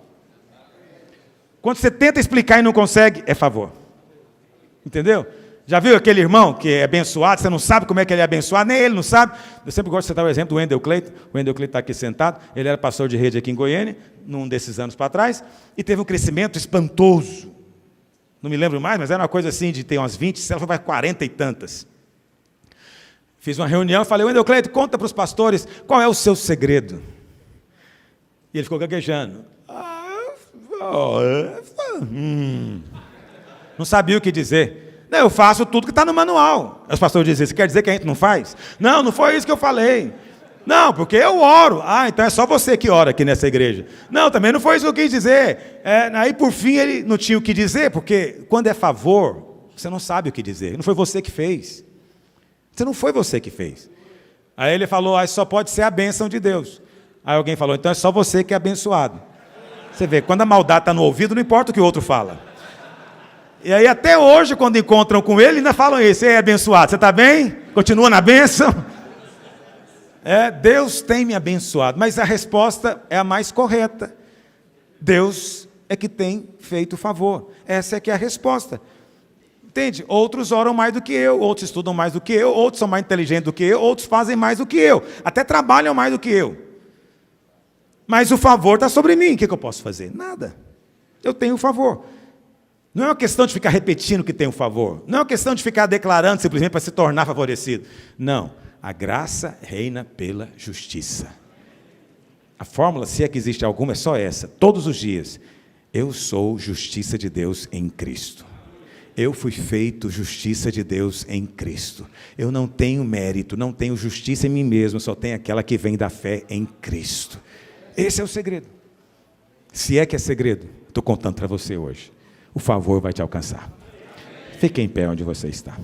Quando você tenta explicar e não consegue, é favor. Entendeu? Já viu aquele irmão que é abençoado, você não sabe como é que ele é abençoado, nem ele não sabe. Eu sempre gosto de citar o exemplo do Wendel Clayton. O Wendel Clayton está aqui sentado, ele era pastor de rede aqui em Goiânia, num desses anos para trás, e teve um crescimento espantoso. Não me lembro mais, mas era uma coisa assim de ter umas 20 células, foi para 40 e tantas. Fiz uma reunião e falei, Wendel Clayton, conta para os pastores qual é o seu segredo. E ele ficou gaguejando. Não sabia o que dizer. Não, eu faço tudo que está no manual. Os pastores diziam, você quer dizer que a gente não faz? Não, não foi isso que eu falei. Não, porque eu oro. Ah, então é só você que ora aqui nessa igreja. Não, também não foi isso que eu quis dizer. Aí, por fim, ele não tinha o que dizer, porque quando é favor, você não sabe o que dizer. Não foi você que fez. Não foi você que fez. Aí ele falou, só pode ser a bênção de Deus. Aí alguém falou, então é só você que é abençoado. Você vê, quando a maldade está no ouvido, não importa o que o outro fala. E aí até hoje, quando encontram com ele, ainda falam isso, você é abençoado, você está bem? Continua na bênção? Deus tem me abençoado, mas a resposta é a mais correta. Deus é que tem feito o favor. Essa é que é a resposta. Entende? Outros oram mais do que eu, outros estudam mais do que eu, outros são mais inteligentes do que eu, outros fazem mais do que eu, até trabalham mais do que eu. Mas o favor está sobre mim, o que eu posso fazer? Nada. Eu tenho o favor. Não é uma questão de ficar repetindo que tem o favor, não é uma questão de ficar declarando simplesmente para se tornar favorecido. Não, a graça reina pela justiça. A fórmula, se é que existe alguma, é só essa, todos os dias. Eu sou justiça de Deus em Cristo. Eu fui feito justiça de Deus em Cristo. Eu não tenho mérito, não tenho justiça em mim mesmo, só tenho aquela que vem da fé em Cristo. Esse é o segredo. Se é que é segredo, estou contando para você hoje. O favor vai te alcançar. Fique em pé onde você está.